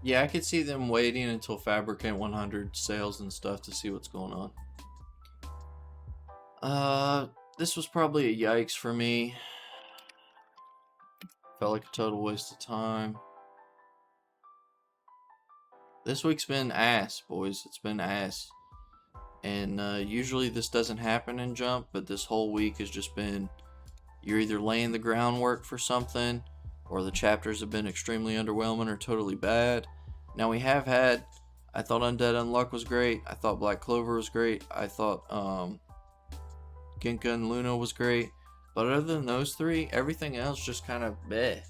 Yeah, I could see them waiting until Fabricant 100 sales and stuff to see what's going on. This was probably a yikes for me. Felt like a total waste of time. This week's been ass, boys. It's been ass. And usually this doesn't happen in Jump, but this whole week has just been, you're either laying the groundwork for something, or the chapters have been extremely underwhelming or totally bad. Now we have had, I thought Undead Unluck was great. I thought Black Clover was great. I thought Genka and Luna was great. But other than those 3, everything else just kind of bleh.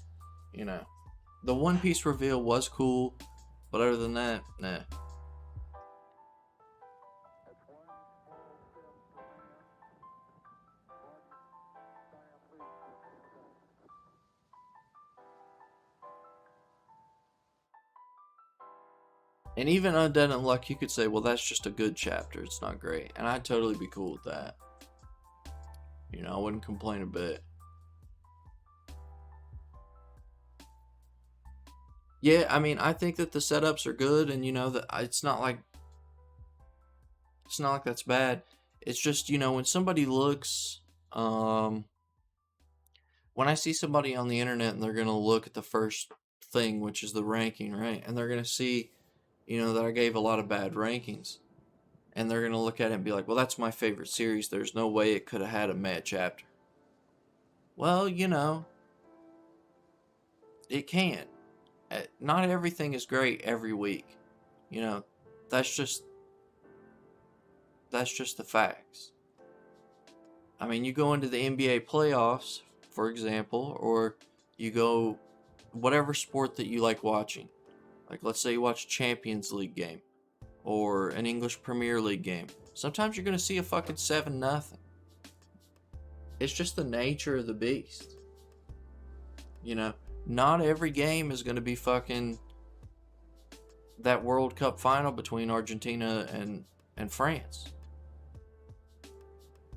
The One Piece reveal was cool, but other than that, nah. And even Undead Unluck, you could say, well, that's just a good chapter. It's not great. And I'd totally be cool with that. I wouldn't complain a bit. Yeah, I mean, I think that the setups are good, and that it's not like that's bad. It's just, when somebody looks, when I see somebody on the internet and they're gonna look at the first thing, which is the ranking, right? And they're gonna see, that I gave a lot of bad rankings. And they're going to look at it and be like, well, that's my favorite series. There's no way it could have had a mad chapter. Well, it can. Not everything is great every week. That's just the facts. I mean, you go into the NBA playoffs, for example, or you go whatever sport that you like watching. Like, let's say you watch a Champions League game or an English Premier League game. Sometimes you're going to see a fucking 7-0. It's just the nature of the beast. Not every game is going to be fucking that World Cup final between Argentina and France.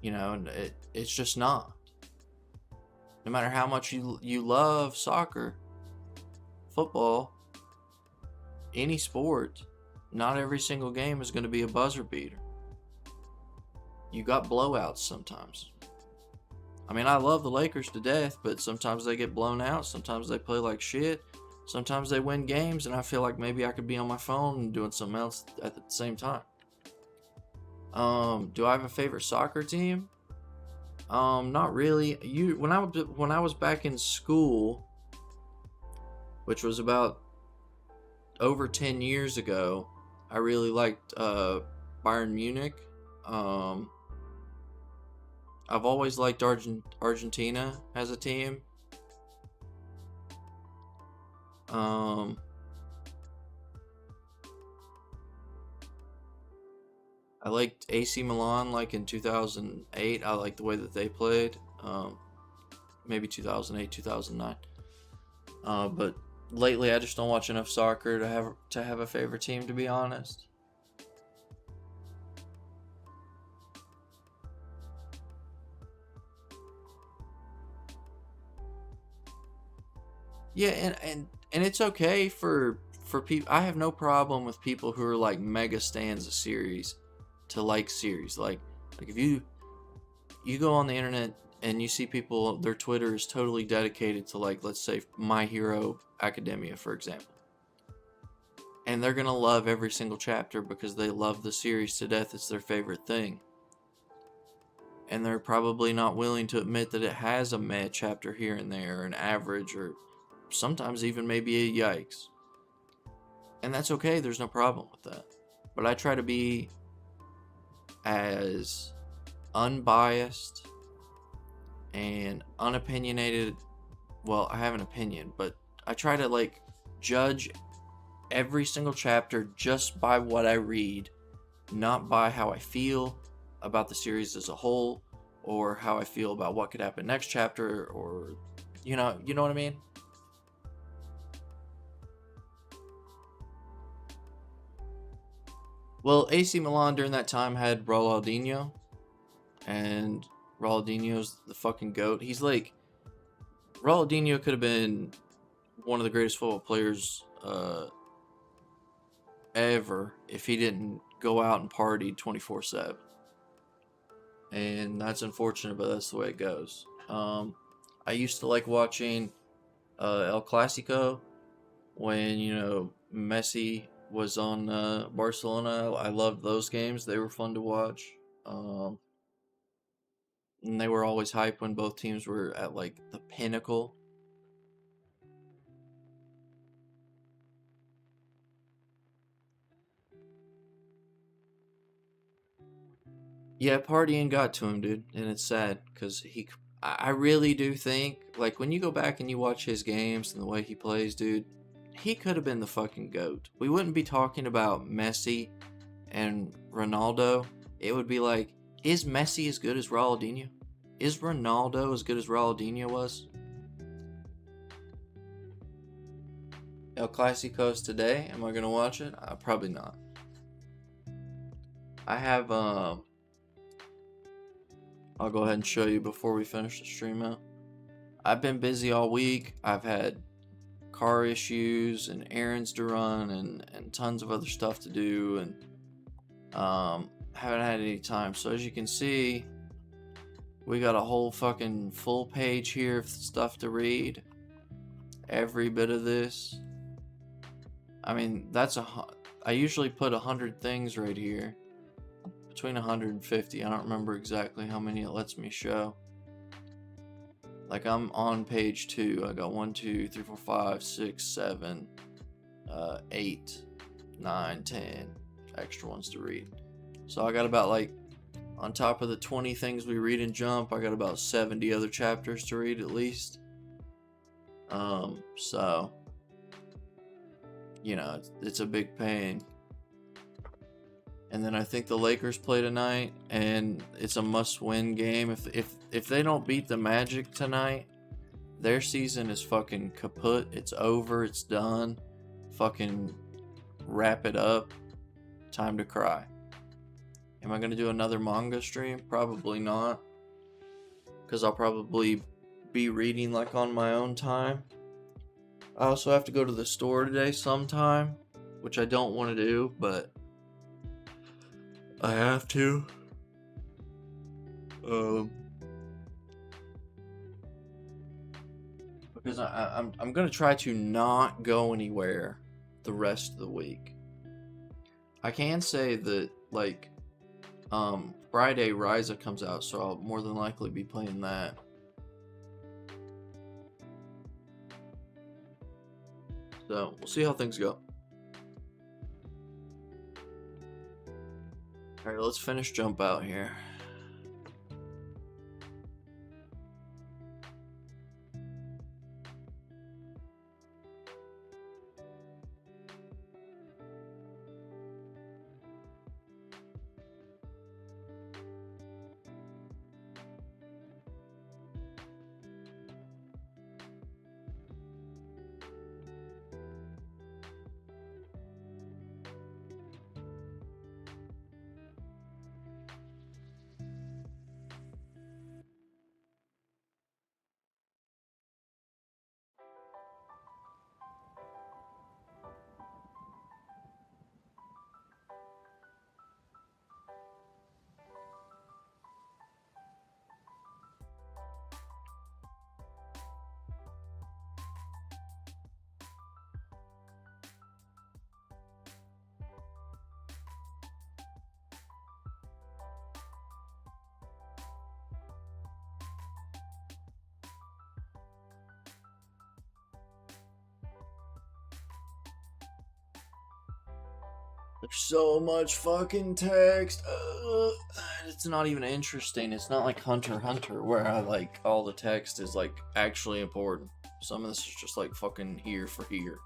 It's just not. No matter how much you love soccer, football, any sport, not every single game is going to be a buzzer beater. You got blowouts sometimes. I mean, I love the Lakers to death, but sometimes they get blown out. Sometimes they play like shit. Sometimes they win games, and I feel like maybe I could be on my phone and doing something else at the same time. Do I have a favorite soccer team? Not really. When I was back in school, which was about over 10 years ago, I really liked Bayern Munich. Um, I've always liked Argentina as a team. Um, I liked AC Milan like in 2008. I liked the way that they played. Maybe 2008, 2009. But lately I just don't watch enough soccer to have a favorite team, to be honest. Yeah, and it's okay for people. I have no problem with people who are like mega stans of series to like series. Like if you go on the internet and you see people, their Twitter is totally dedicated to, like, let's say My Hero Academia, for example. And they're gonna love every single chapter because they love the series to death. It's their favorite thing. And they're probably not willing to admit that it has a meh chapter here and there, an average, or sometimes even maybe a yikes. And that's okay, there's no problem with that. But I try to be as unbiased and unopinionated. Well, I have an opinion, but I try to, like, judge every single chapter just by what I read, not by how I feel about the series as a whole, or how I feel about what could happen next chapter, or you know what I mean? Well, AC Milan during that time had Ronaldinho, and Ronaldinho's the fucking goat. He's like, Ronaldinho could have been one of the greatest football players ever if he didn't go out and party 24/7. And that's unfortunate, but that's the way it goes. I used to like watching El Clasico when, Messi was on Barcelona. I loved those games. They were fun to watch. And they were always hype when both teams were at, like, the pinnacle. Yeah, partying got to him, dude, and it's sad because I really do think, like, when you go back and you watch his games and the way he plays, dude, he could have been the fucking GOAT. We wouldn't be talking about Messi and Ronaldo. It would be like, is Messi as good as Ronaldinho? Is Ronaldo as good as Ronaldinho was? El Clasico's today. Am I gonna watch it? Probably not. I have I'll go ahead and show you before we finish the stream out. I've been busy all week. I've had car issues and errands to run and tons of other stuff to do, and haven't had any time. So as you can see, we got a whole fucking full page here of stuff to read. Every bit of this. I mean, I usually put 100 things right here. Between 150. I don't remember exactly how many it lets me show. Like, I'm on page 2. I got 1, 2, 3, 4, 5, 6, 7, 8, 9, 10 extra ones to read. So I got about, like, on top of the 20 things we read in Jump, I got about 70 other chapters to read at least. So, it's a big pain. And then I think the Lakers play tonight, and it's a must-win game. If they don't beat the Magic tonight, their season is fucking kaput. It's over. It's done. Fucking wrap it up. Time to cry. Am I gonna do another manga stream? Probably not, because I'll probably be reading, like, on my own time. I also have to go to the store today sometime, which I don't want to do, but I have to. Because I'm gonna try to not go anywhere the rest of the week. I can say that, like, Friday Ryza comes out, so I'll more than likely be playing that. So we'll see how things go. Alright, let's finish Jump Out here. There's so much fucking text. It's not even interesting. It's not like Hunter x Hunter where I like all the text is like actually important. Some of this is just like fucking here for here.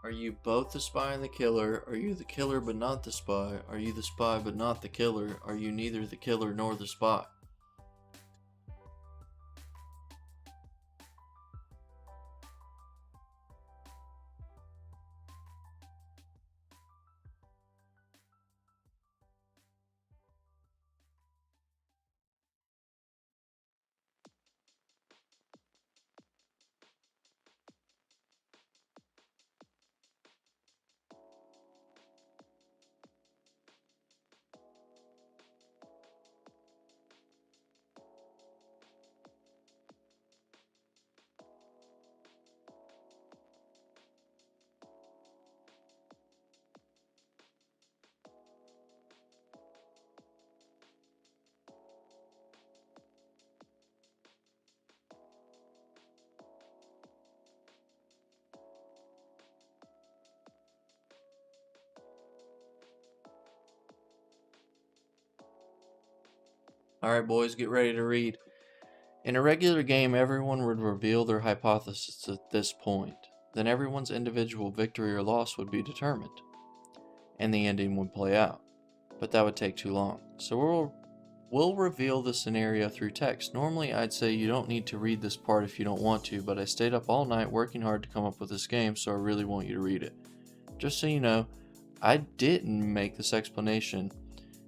Are you both the spy and the killer? Are you the killer but not the spy? Are you the spy but not the killer? Are you neither the killer nor the spy? Alright, boys, get ready to read. In a regular game, everyone would reveal their hypothesis at this point. Then everyone's individual victory or loss would be determined, and the ending would play out. But that would take too long. So we'll reveal the scenario through text. Normally, I'd say you don't need to read this part if you don't want to, but I stayed up all night working hard to come up with this game, so I really want you to read it. Just so you know, I didn't make this explanation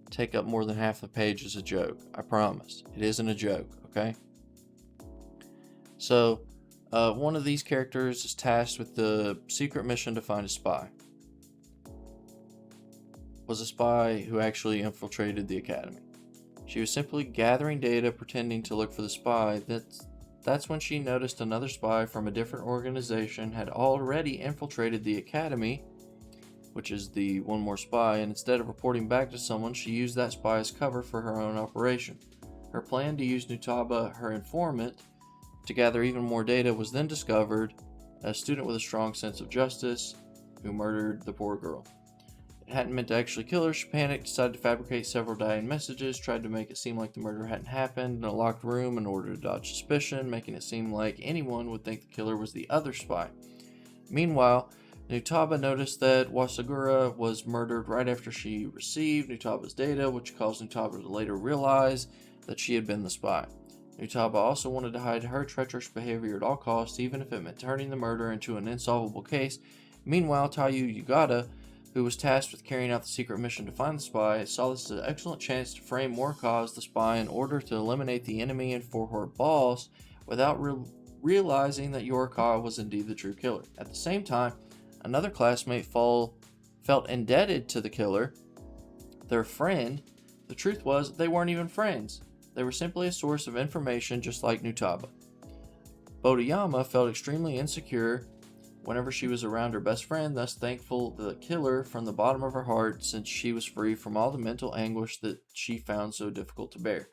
take up more than half the page as a joke. I promise. It isn't a joke, okay? So, one of these characters is tasked with the secret mission to find a spy. Was a spy who actually infiltrated the academy. She was simply gathering data, pretending to look for the spy. That's when she noticed another spy from a different organization had already infiltrated the academy, which is the one more spy, and instead of reporting back to someone, she used that spy as cover for her own operation. Her plan to use Nutaba, her informant, to gather even more data was then discovered. A student with a strong sense of justice who murdered the poor girl. hadn't meant to actually kill her. She panicked, decided to fabricate several dying messages, tried to make it seem like the murder hadn't happened in a locked room in order to dodge suspicion, making it seem like anyone would think the killer was the other spy. Meanwhile, Nutaba noticed that Wasagura was murdered right after she received Nutaba's data, which caused Nutaba to later realize that she had been the spy. Nutaba also wanted to hide her treacherous behavior at all costs, even if it meant turning the murder into an insolvable case. Meanwhile, Taiyu Yugata, who was tasked with carrying out the secret mission to find the spy, saw this as an excellent chance to frame Morikawa, the spy, in order to eliminate the enemy and for her boss without realizing that Yorikawa was indeed the true killer. At the same time, another classmate felt indebted to the killer, their friend. The truth was, they weren't even friends. They were simply a source of information just like Nutaba. Bodhiyama felt extremely insecure whenever she was around her best friend, thus thankful to the killer from the bottom of her heart, since she was free from all the mental anguish that she found so difficult to bear.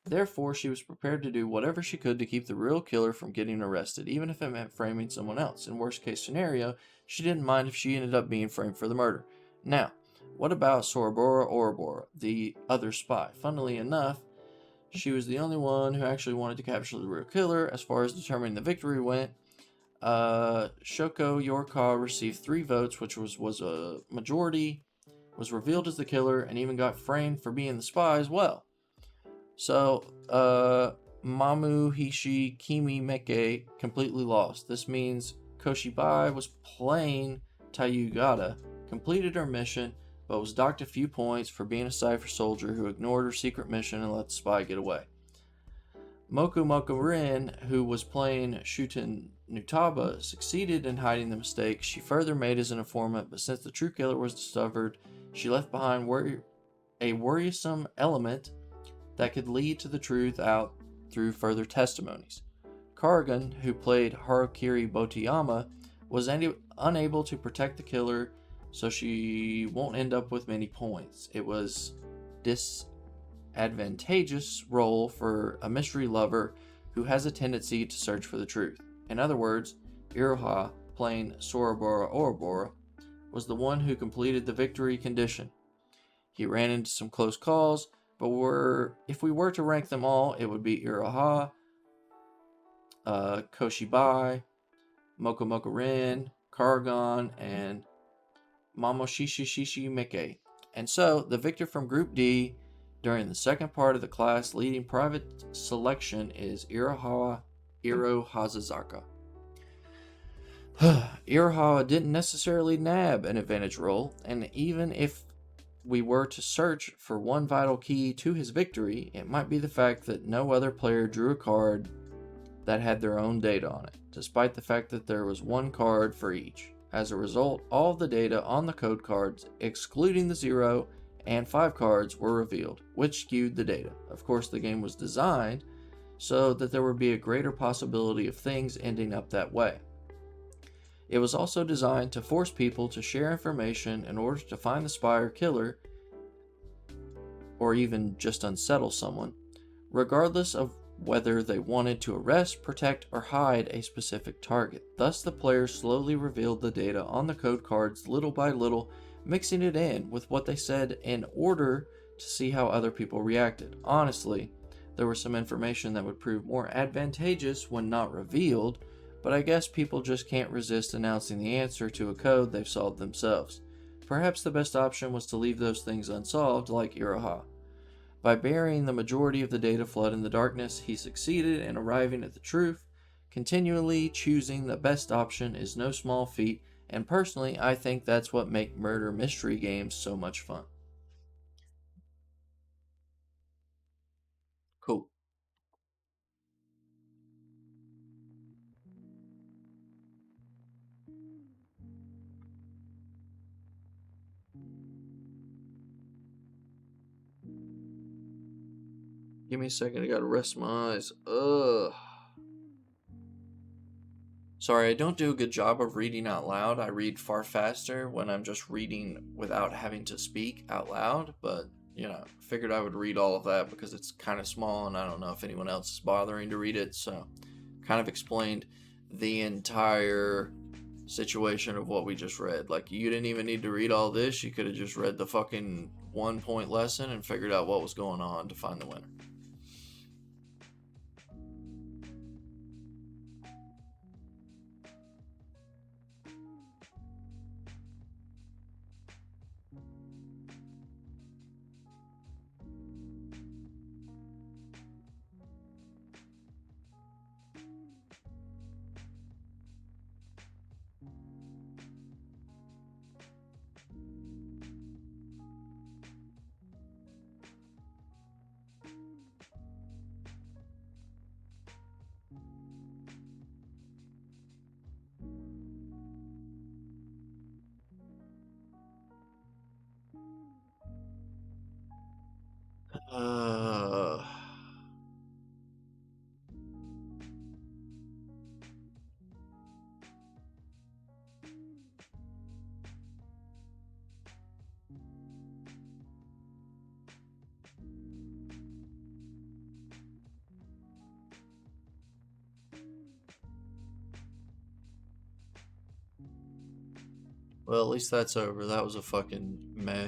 Therefore, she was prepared to do whatever she could to keep the real killer from getting arrested, even if it meant framing someone else. In worst case scenario, she didn't mind if she ended up being framed for the murder. Now, what about Sorobora Orobora, the other spy? Funnily enough, she was the only one who actually wanted to capture the real killer. As far as determining the victory went, Shoko Yorikawa received 3 votes, which was a majority, was revealed as the killer, and even got framed for being the spy as well. So, Mamu Hishi Kimi Meke completely lost. This means Koshibai was playing Tayugata, completed her mission, but was docked a few points for being a cipher soldier who ignored her secret mission and let the spy get away. Moku Moku Rin, who was playing Shuten Nutaba, succeeded in hiding the mistake she further made as an informant, but since the true killer was discovered, she left behind a worrisome element that could lead to the truth out through further testimonies. Karagan, who played Harukiri Botiyama, was unable to protect the killer, so she won't end up with many points. It was disadvantageous role for a mystery lover who has a tendency to search for the truth. In other words, Iroha, playing Sorobora Orobora, was the one who completed the victory condition. He ran into some close calls, but if we were to rank them all, it would be Iroha, Koshibai, Moku Rin, Karagan, and Mamoshishi Mike. And so, the victor from Group D during the second part of the class leading private selection is Iroha Hazazaka. Iroha didn't necessarily nab an advantage roll, and even if we were to search for one vital key to his victory, it might be the fact that no other player drew a card that had their own data on it, despite the fact that there was one card for each. As a result, all of the data on the code cards, excluding the 0 and 5 cards, were revealed, which skewed the data. Of course, the game was designed so that there would be a greater possibility of things ending up that way. It was also designed to force people to share information in order to find the spy or killer, or even just unsettle someone, regardless of whether they wanted to arrest, protect, or hide a specific target. Thus, the players slowly revealed the data on the code cards little by little, mixing it in with what they said in order to see how other people reacted. Honestly, there was some information that would prove more advantageous when not revealed, but I guess people just can't resist announcing the answer to a code they've solved themselves. Perhaps the best option was to leave those things unsolved, like Iroha. By burying the majority of the data flood in the darkness, he succeeded in arriving at the truth. Continually choosing the best option is no small feat, and personally, I think that's what makes murder mystery games so much fun. Cool. Give me a second, I gotta rest my eyes. Ugh. Sorry, I don't do a good job of reading out loud. I read far faster when I'm just reading without having to speak out loud, but, figured I would read all of that because it's kind of small and I don't know if anyone else is bothering to read it, so kind of explained the entire situation of what we just read. Like, you didn't even need to read all this. You could have just read the fucking 1 point lesson and figured out what was going on to find the winner. Uh, well, at least that's over. That was a fucking meh.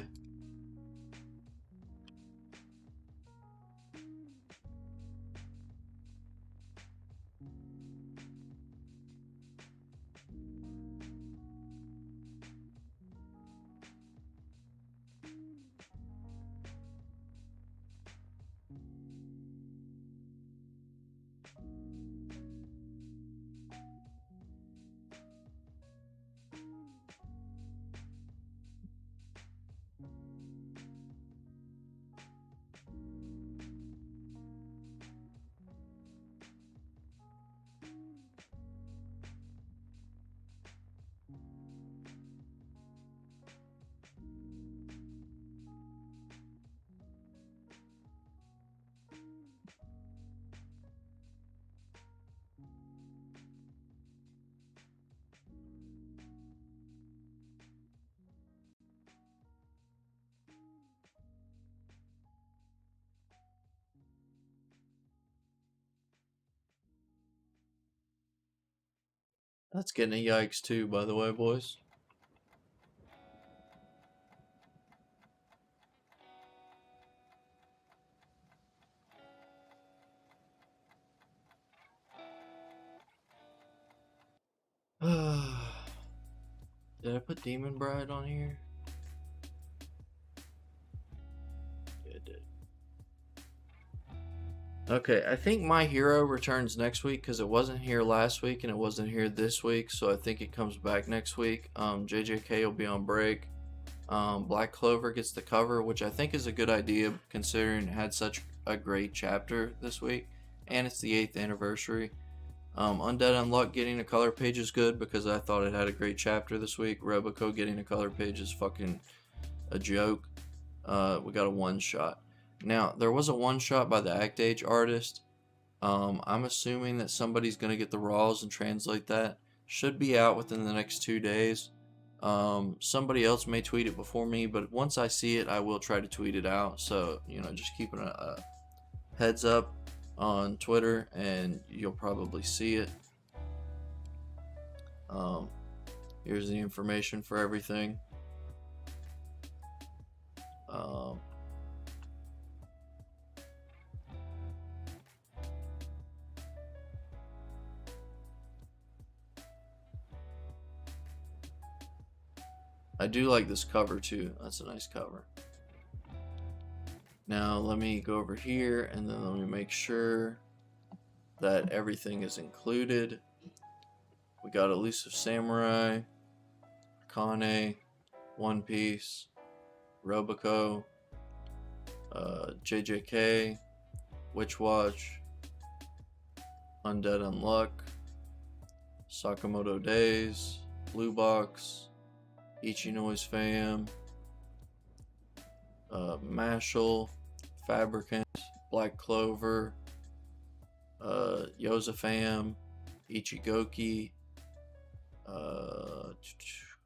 That's getting a yikes too, by the way, boys. Did I put Demon Bride on here? Yeah, I did. Okay, I think My Hero returns next week because it wasn't here last week and it wasn't here this week, so I think it comes back next week. JJK will be on break. Black Clover gets the cover, which I think is a good idea considering it had such a great chapter this week, and it's the 8th anniversary. Undead Unluck getting a color page is good because I thought it had a great chapter this week. Roboco getting a color page is fucking a joke. We got a one shot. Now, there was a one shot by the Act Age artist. I'm assuming that somebody's going to get the raws and translate that. Should be out within the next 2 days. Somebody else may tweet it before me, but once I see it, I will try to tweet it out. So, just keeping a heads up on Twitter, and you'll probably see it. Here's the information for everything. I do like this cover too. That's a nice cover. Now let me go over here and then let me make sure that everything is included. We got Elusive Samurai, Kane, One Piece, Roboco, JJK, Witch Watch, Undead Unluck, Sakamoto Days, Blue Box, Ichinoi's Fam, Mashal, Fabricant, Black Clover, Yosafam, Ichigoki,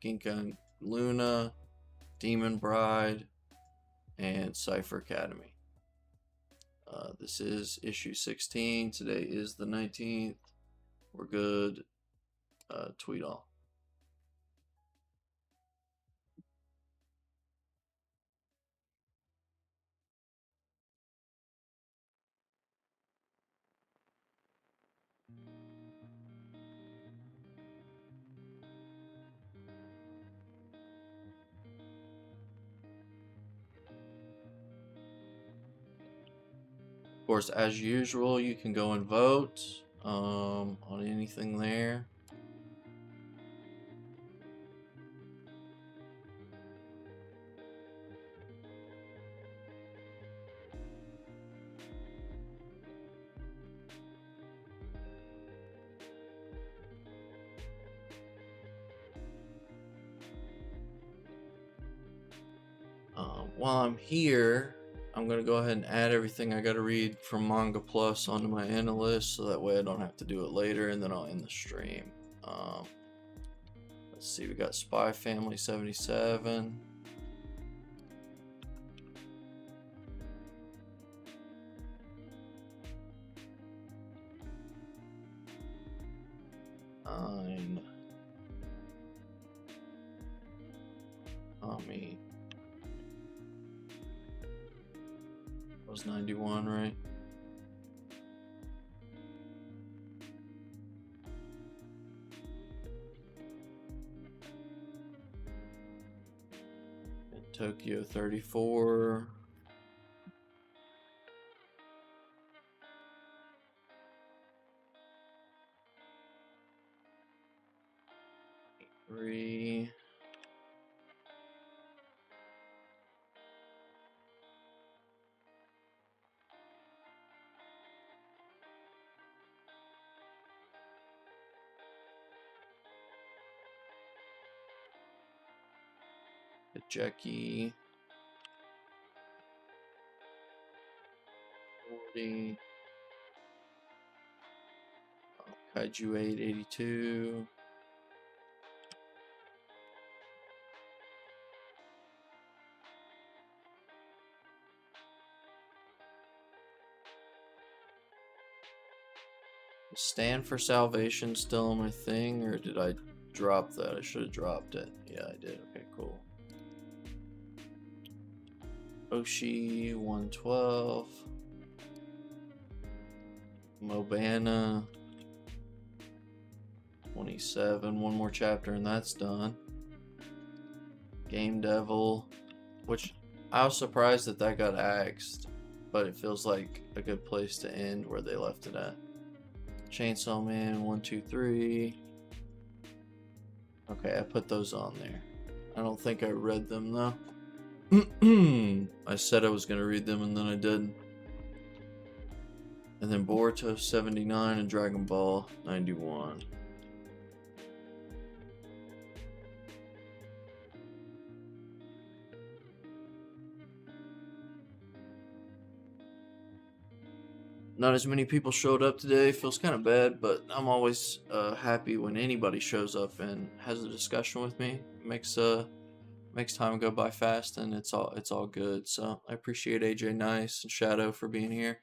Ginkan Luna, Demon Bride, and Cypher Academy. This is issue 16. Today is the 19th. We're good. Tweet all. course, as usual, you can go and vote on anything there. While I'm here, I'm going to go ahead and add everything I got to read from Manga Plus onto my analyst so that way I don't have to do it later, and then I'll end the stream. Let's see, we got Spy Family 77. Me. That was 91, right? And Tokyo 34. Three. Jackie 40, Kaiju 882, Stand for Salvation still on my thing, or did I drop that? I should have dropped it. Yeah, I did. Okay, cool. Oshi 112, Mobana 27, one more chapter and that's done. Game Devil, which I was surprised that got axed, but it feels like a good place to end where they left it at. Chainsaw Man 123. Okay, I put those on there. I don't think I read them though. I said I was going to read them and then I didn't. And then Boruto 79 and Dragon Ball 91. Not as many people showed up today. Feels kind of bad, but I'm always happy when anybody shows up and has a discussion with me. Makes time go by fast, and it's all good. So I appreciate AJ Nice and Shadow for being here.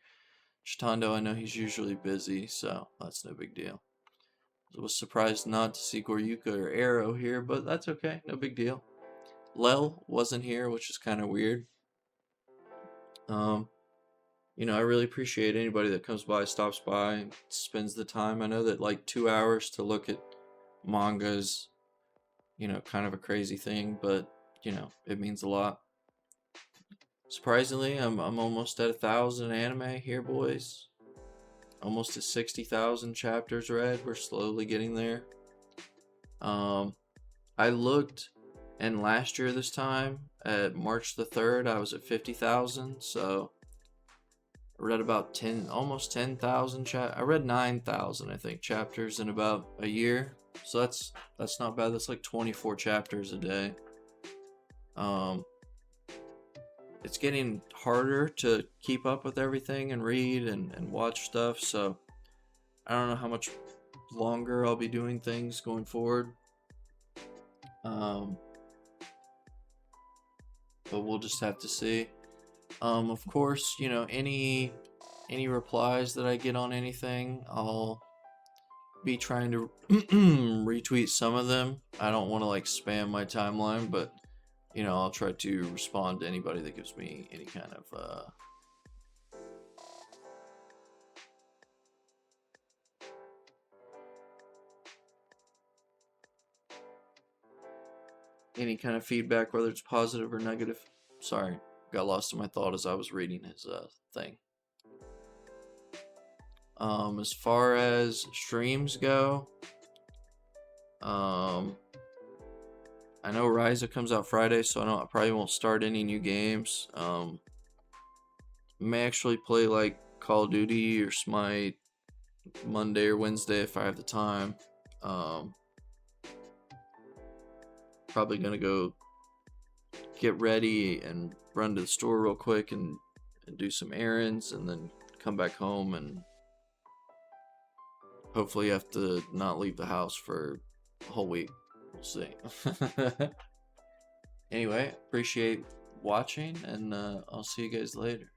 Chitando, I know he's usually busy, so that's no big deal. I was surprised not to see Goryuka or Arrow here, but that's okay, no big deal. Lel wasn't here, which is kind of weird. I really appreciate anybody that comes by, stops by, and spends the time. I know that like 2 hours to look at mangas, kind of a crazy thing, but it means a lot. Surprisingly, I'm almost at 1,000 anime here, boys. Almost at 60,000 chapters read. We're slowly getting there. I looked, and last year this time, at March the 3rd, I was at 50,000, so I read about almost 10,000 I read 9,000, I think, chapters in about a year. So that's not bad. That's like 24 chapters a day. It's getting harder to keep up with everything and read and watch stuff, so I don't know how much longer I'll be doing things going forward. But we'll just have to see. Of course, any replies that I get on anything, I'll be trying to retweet some of them. I don't want to like spam my timeline, but I'll try to respond to anybody that gives me any kind of any kind of feedback, whether it's positive or negative. Sorry, got lost in my thought as I was reading his thing. As far as streams go, I know Ryza comes out Friday, so I probably won't start any new games. May actually play like Call of Duty or Smite Monday or Wednesday if I have the time. Probably gonna go get ready and run to the store real quick and do some errands and then come back home and hopefully have to not leave the house for a whole week. We'll see. Anyway, appreciate watching and I'll see you guys later.